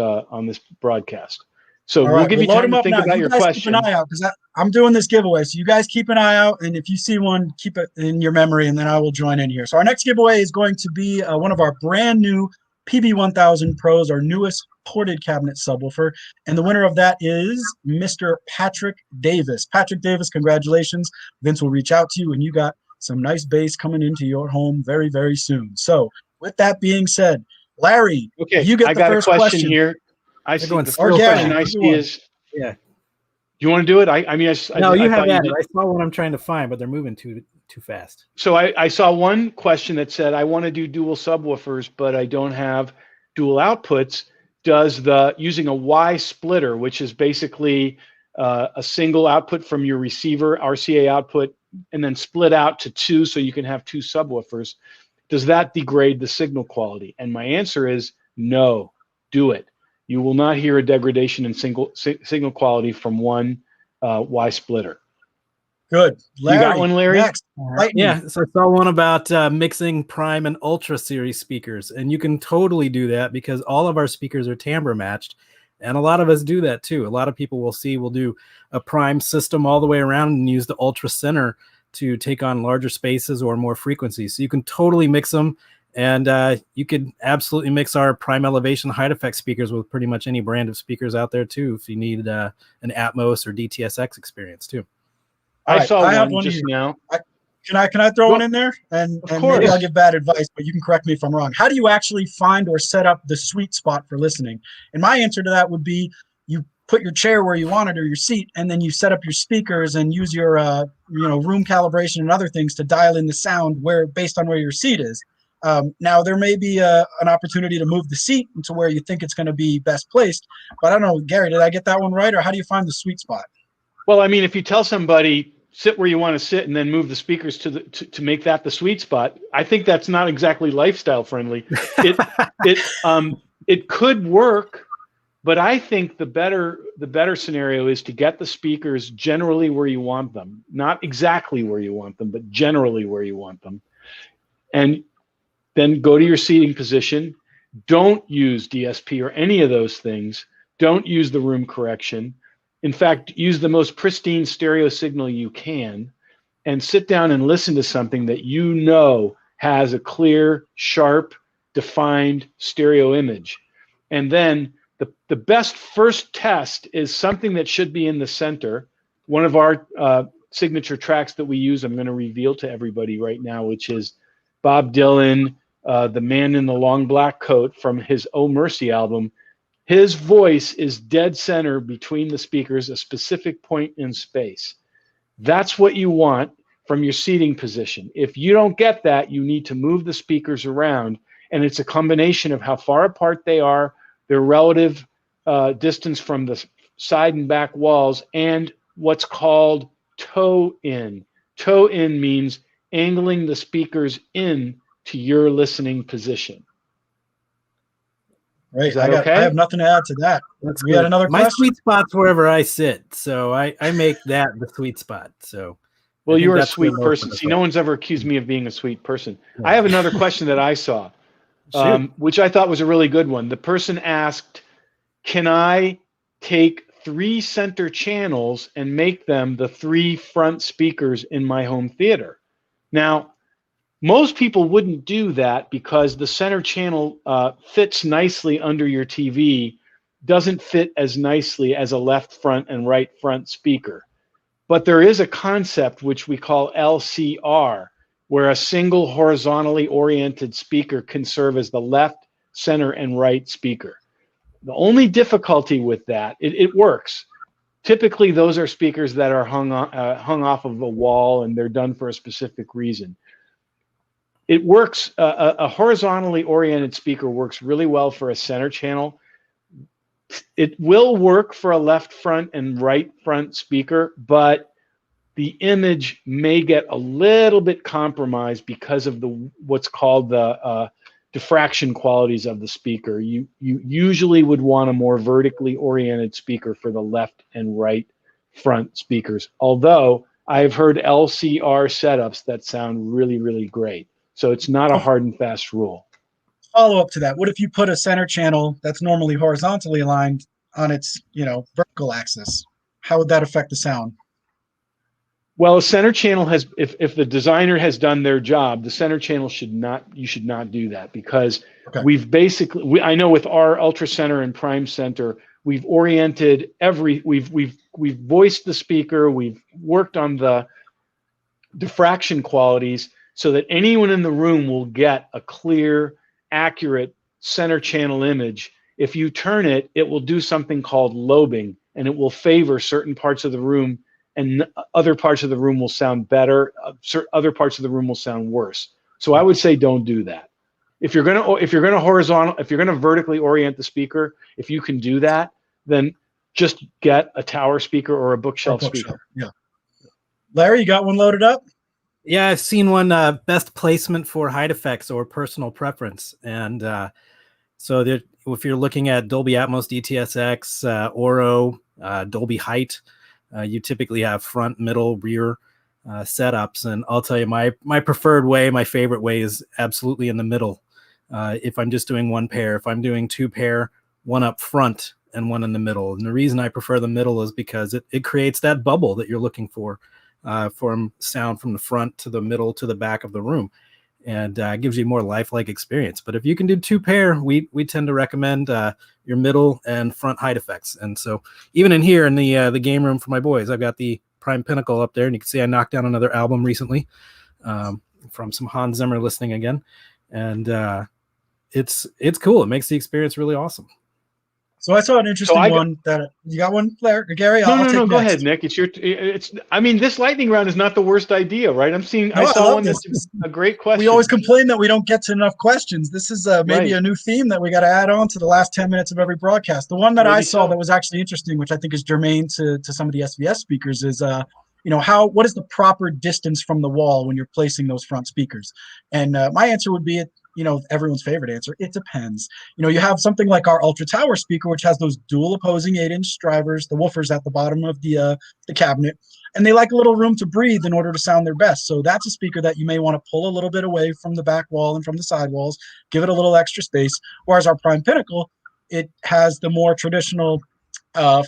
broadcast. So we'll give you time to think about your question. Keep an eye out, because I'm doing this giveaway. So you guys keep an eye out, and if you see one, keep it in your memory, and then I will join in here. So our next giveaway is going to be one of our brand new PB1000 Pros, our newest ported cabinet subwoofer. And the winner of that is Mr. Patrick Davis. Patrick Davis, congratulations. Vince will reach out to you, and you got some nice bass coming into your home very, very soon. So with that being said, Larry, you get the first question here. I see the first question I see is, yeah. Do you want to do it? No, you have at it. I saw what I'm trying to find, but they're moving too fast. So I saw one question that said, I want to do dual subwoofers, but I don't have dual outputs. Does using a Y splitter, which is basically a single output from your receiver, RCA output, and then split out to two so you can have two subwoofers, does that degrade the signal quality? And my answer is no, do it. You will not hear a degradation in signal quality from one Y splitter. Good. Larry, you got one, Larry? Next. Yeah, so I saw one about mixing Prime and Ultra series speakers, and you can totally do that because all of our speakers are timbre matched, and a lot of us do that too. A lot of people we'll do a Prime system all the way around and use the Ultra center to take on larger spaces or more frequencies. So you can totally mix them. And you could absolutely mix our Prime Elevation height effect speakers with pretty much any brand of speakers out there too, if you need an Atmos or DTSX experience too. I saw one just now. Can I throw one in there? And maybe I'll give bad advice, but you can correct me if I'm wrong. How do you actually find or set up the sweet spot for listening? And my answer to that would be you put your chair where you want it or your seat, and then you set up your speakers and use your room calibration and other things to dial in the sound based on where your seat is. Now, there may be an opportunity to move the seat into where you think it's going to be best placed, but I don't know, Gary, did I get that one right, or how do you find the sweet spot? Well, I mean, if you tell somebody sit where you want to sit and then move the speakers to make that the sweet spot. I think that's not exactly lifestyle friendly. It could work, but I think the better scenario is to get the speakers generally where you want them, not exactly where you want them, but generally where you want them. And then go to your seating position. Don't use DSP or any of those things. Don't use the room correction. In fact, use the most pristine stereo signal you can and sit down and listen to something that you know has a clear, sharp, defined stereo image. And then the best first test is something that should be in the center. One of our signature tracks that we use, I'm going to reveal to everybody right now, which is Bob Dylan, the Man in the Long Black Coat from his Oh Mercy album. His voice is dead center between the speakers, a specific point in space. That's what you want from your seating position. If you don't get that, you need to move the speakers around, and it's a combination of how far apart they are, their relative distance from the side and back walls, and what's called toe in. Toe in means angling the speakers in to your listening position. Right. Okay? I have nothing to add to that. We got another question? My sweet spot's wherever I sit, so I make that the sweet spot. So, well, you're a sweet person. See, no one's ever accused me of being a sweet person. Yeah. I have another question that I saw, which I thought was a really good one. The person asked, can I take 3 center channels and make them the 3 front speakers in my home theater? Now, most people wouldn't do that because the center channel fits nicely under your TV, doesn't fit as nicely as a left front and right front speaker. But there is a concept which we call LCR, where a single horizontally oriented speaker can serve as the left, center, and right speaker. The only difficulty with that, it works. Typically, those are speakers that are hung off of a wall, and they're done for a specific reason. It works, a horizontally oriented speaker works really well for a center channel. It will work for a left front and right front speaker, but the image may get a little bit compromised because of what's called the diffraction qualities of the speaker. You usually would want a more vertically oriented speaker for the left and right front speakers, although I've heard LCR setups that sound really, really great. So it's not a hard and fast rule. Follow up to that. What if you put a center channel that's normally horizontally aligned on its, vertical axis? How would that affect the sound? Well, a center channel has, if the designer has done their job, the center channel you should not do that, because we've basically, I know with our Ultra Center and Prime Center, we've oriented we've voiced the speaker, we've worked on the diffraction qualities so that anyone in the room will get a clear, accurate center channel image. If you turn it, it will do something called lobing, and it will favor certain parts of the room, and other parts of the room will sound better. Other parts of the room will sound worse. So I would say don't do that. If you're gonna vertically orient the speaker, if you can do that, then just get a tower speaker or a bookshelf speaker. Yeah. Larry, you got one loaded up? Yeah, I've seen one, best placement for height effects or personal preference. And so if you're looking at Dolby Atmos, DTSX, Oro, Dolby Height, you typically have front, middle, rear setups. And I'll tell you, my preferred way, my favorite way is absolutely in the middle. If I'm just doing one pair, if I'm doing 2 pair, one up front and one in the middle. And the reason I prefer the middle is because it creates that bubble that you're looking for sound from the front to the middle to the back of the room, and gives you a more lifelike experience. But if you can do 2 pair, we tend to recommend your middle and front height effects. And so even in here in the game room for my boys, I've got the Prime Pinnacle up there, and you can see I knocked down another album recently from some Hans Zimmer listening again, and it's cool. It makes the experience really awesome. So I saw an interesting one that you got one, Larry or Gary. No, go ahead, Nick. I mean, this lightning round is not the worst idea, right? I saw one that's a great question. We always complain that we don't get to enough questions. This is maybe a new theme that we got to add on to the last 10 minutes of every broadcast. The one that I saw that was actually interesting, which I think is germane to some of the SVS speakers, is what is the proper distance from the wall when you're placing those front speakers? And my answer would be, everyone's favorite answer, it depends. You have something like our Ultra Tower speaker, which has those dual opposing 8-inch drivers, the woofers at the bottom of the cabinet, and they like a little room to breathe in order to sound their best. So that's a speaker that you may want to pull a little bit away from the back wall and from the side walls, give it a little extra space. Whereas our Prime Pinnacle, it has the more traditional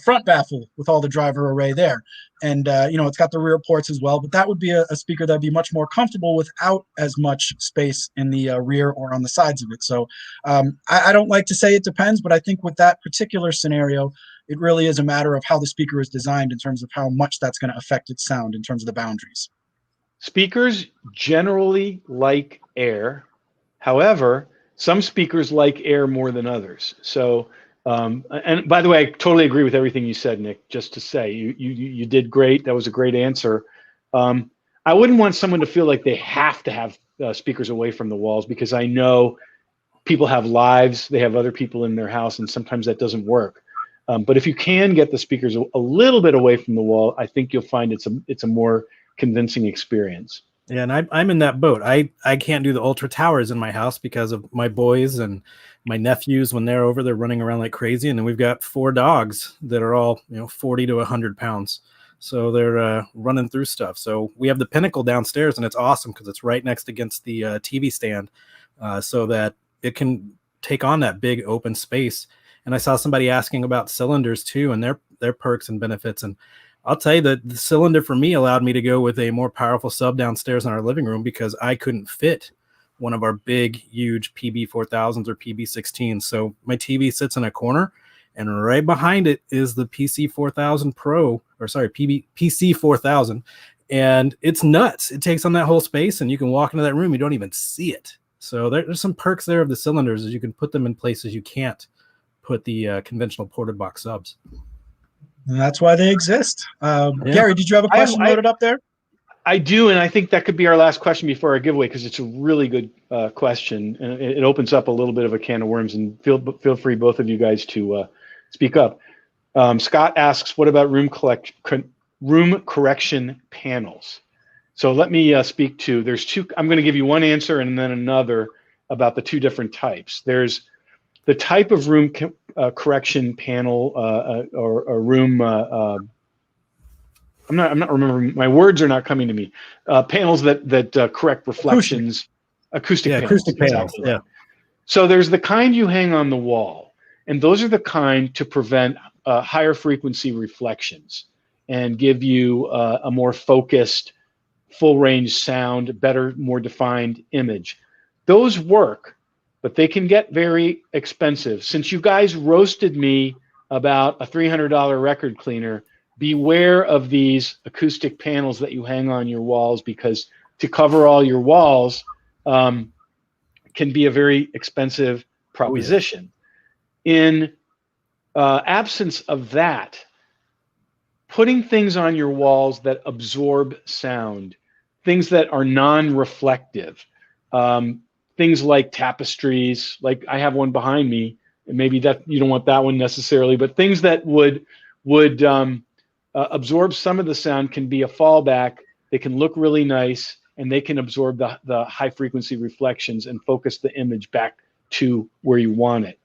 front baffle with all the driver array there. And, it's got the rear ports as well, but that would be a speaker that'd be much more comfortable without as much space in the rear or on the sides of it. So I don't like to say it depends, but I think with that particular scenario, it really is a matter of how the speaker is designed in terms of how much that's going to affect its sound in terms of the boundaries. Speakers generally like air. However, some speakers like air more than others. So, and by the way, I totally agree with everything you said, Nick. Just to say, you did great. That was a great answer. I wouldn't want someone to feel like they have to have speakers away from the walls, because I know people have lives, they have other people in their house, and sometimes that doesn't work. But if you can get the speakers a little bit away from the wall, I think you'll find it's a more convincing experience. Yeah, and I'm in that boat. I can't do the Ultra Towers in my house because of my boys and my nephews. When they're over, they're running around like crazy, and then we've got 4 dogs that are all 40 to 100 pounds, so they're running through stuff. So we have the Pinnacle downstairs, and it's awesome because it's right next against the TV stand, so that it can take on that big open space. And I saw somebody asking about cylinders too, and their perks and benefits. And I'll tell you that the cylinder for me allowed me to go with a more powerful sub downstairs in our living room, because I couldn't fit one of our big, huge PB4000s or PB16s. So my TV sits in a corner, and right behind it is the PC4000 Pro, or sorry, PC4000. And it's nuts. It takes on that whole space, and you can walk into that room, you don't even see it. So there's some perks there of the cylinders, as you can put them in places you can't put the conventional ported box subs. And that's why they exist. Gary, did you have a question loaded up there? I do, and I think that could be our last question before our giveaway, because it's a really good question, and it opens up a little bit of a can of worms. And feel free, both of you guys, to speak up. Scott asks, "What about room correction panels?" So let me speak to. There's two. I'm going to give you one answer and then another about the two different types. There's the type of room correction panel or room. I'm not remembering. My words are not coming to me. Panels that correct reflections. Acoustic panels. Acoustic panels. Exactly. Yeah. So there's the kind you hang on the wall, and those are the kind to prevent higher frequency reflections and give you a more focused, full range sound, better, more defined image. Those work, but they can get very expensive. Since you guys roasted me about a $300 record cleaner, beware of these acoustic panels that you hang on your walls, because to cover all your walls can be a very expensive proposition. In absence of that, putting things on your walls that absorb sound, things that are non-reflective, things like tapestries, like I have one behind me, and maybe that you don't want that one necessarily, but things that would absorb some of the sound can be a fallback. They can look really nice, and they can absorb the high frequency reflections and focus the image back to where you want it.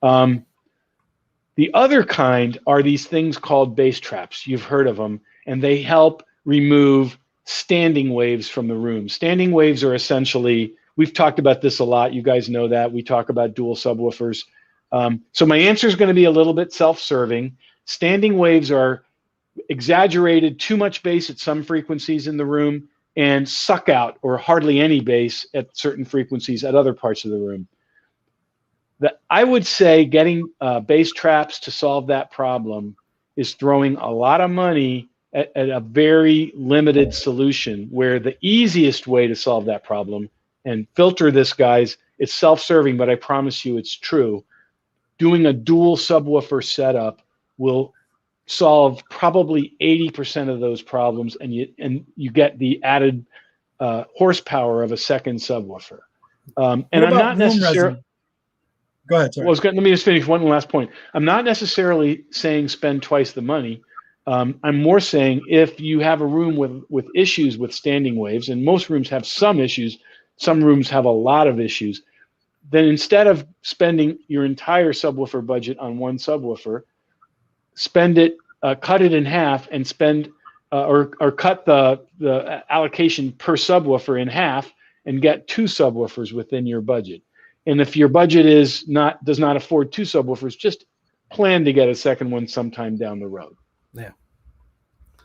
The other kind are these things called bass traps. You've heard of them, and they help remove standing waves from the room. Standing waves are essentially, we've talked about this a lot. You guys know that. We talk about dual subwoofers. So my answer is going to be a little bit self-serving. Standing waves are exaggerated, too much bass at some frequencies in the room, and suck out or hardly any bass at certain frequencies at other parts of the room. I would say getting bass traps to solve that problem is throwing a lot of money at a very limited solution, where the easiest way to solve that problem, and filter this, guys, it's self-serving, but I promise you it's true. Doing a dual subwoofer setup will solve probably 80% of those problems, and you get the added horsepower of a second subwoofer. And I'm not necessarily. Go ahead. Sorry. Let me just finish one last point. I'm not necessarily saying spend twice the money. I'm more saying if you have a room with issues with standing waves, and most rooms have some issues, some rooms have a lot of issues, then instead of spending your entire subwoofer budget on one subwoofer, spend it, cut it in half, and spend or cut the allocation per subwoofer in half, and get 2 subwoofers within your budget. And if your budget does not afford 2 subwoofers, just plan to get a second one sometime down the road. Yeah.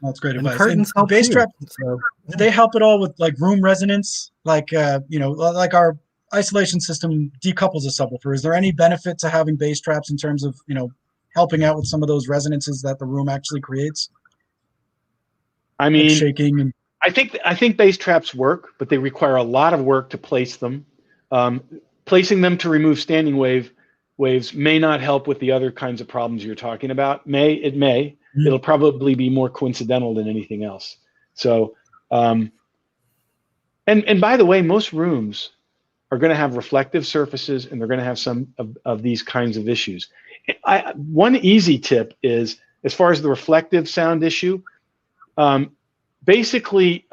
That's great And advice. curtains help bass too, trap, so. do they help at all with like room resonance? Like, like our isolation system decouples a subwoofer. Is there any benefit to having bass traps in terms of, helping out with some of those resonances that the room actually creates? I mean, like shaking and I think bass traps work, but they require a lot of work to place them. Placing them to remove standing waves may not help with the other kinds of problems you're talking about. It may. It'll probably be more coincidental than anything else. So, and by the way, most rooms are going to have reflective surfaces, and they're going to have some of these kinds of issues. One easy tip is, as far as the reflective sound issue, basically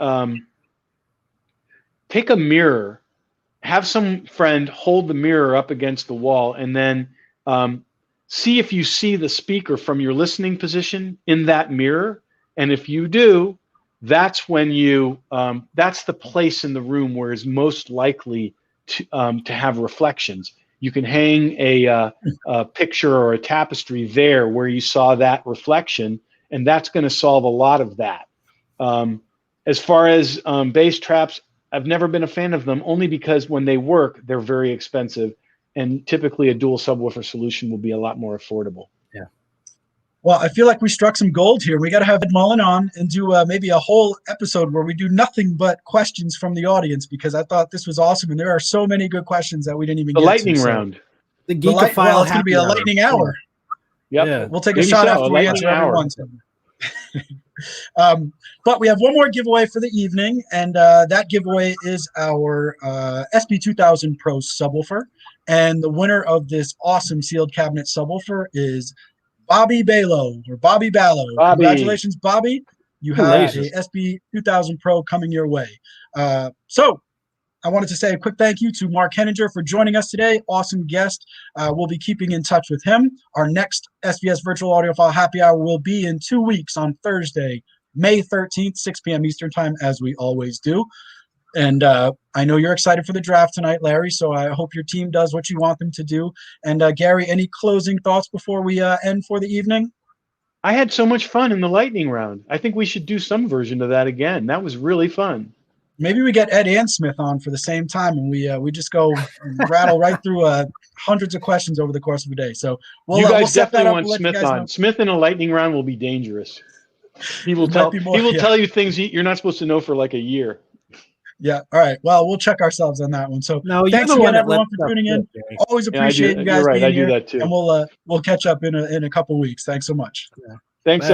take a mirror, have some friend hold the mirror up against the wall, and then see if you see the speaker from your listening position in that mirror. And if you do, that's when that's the place in the room where it's most likely to have reflections. You can hang a picture or a tapestry there where you saw that reflection, and that's going to solve a lot of that. As far as bass traps, I've never been a fan of them, only because when they work, they're very expensive, and typically a dual subwoofer solution will be a lot more affordable. Yeah. Well, I feel like we struck some gold here. We got to have Ed Mullen on and do maybe a whole episode where we do nothing but questions from the audience, because I thought this was awesome, and there are so many good questions that we didn't even The get lightning to, round. The Geekophile well, it's going to be a happy hour. lightning hour. Yep. Yeah. We'll take a Maybe shot so, after a we lightning answer hour. everyone's. But we have one more giveaway for the evening, and that giveaway is our SB2000 Pro subwoofer. And the winner of this awesome sealed cabinet subwoofer is Bobby Balo, or Bobby Ballo. Bobby. Congratulations, Bobby. You have a SB2000 Pro coming your way. So I wanted to say a quick thank you to Mark Henninger for joining us today. Awesome guest. We'll be keeping in touch with him. Our next SVS Virtual Audiophile Happy Hour will be in 2 weeks on Thursday, May 13th, 6 p.m. Eastern Time, as we always do. And I know you're excited for the draft tonight, Larry, so I hope your team does what you want them to do. And Gary, any closing thoughts before we end for the evening? I had so much fun in the lightning round. I think we should do some version of that again. That was really fun. Maybe we get Ed and Smith on for the same time, and we just go rattle right through hundreds of questions over the course of the day. So You guys we'll set that definitely up. want Smith on. Smith in a lightning round will be dangerous. He will tell you things you're not supposed to know for like a year. Yeah. All right. Well, we'll check ourselves on that one. So thanks again, everyone, for tuning in. Always appreciate you guys being here. I do that too. And we'll catch up in a couple weeks. Thanks so much. Thanks,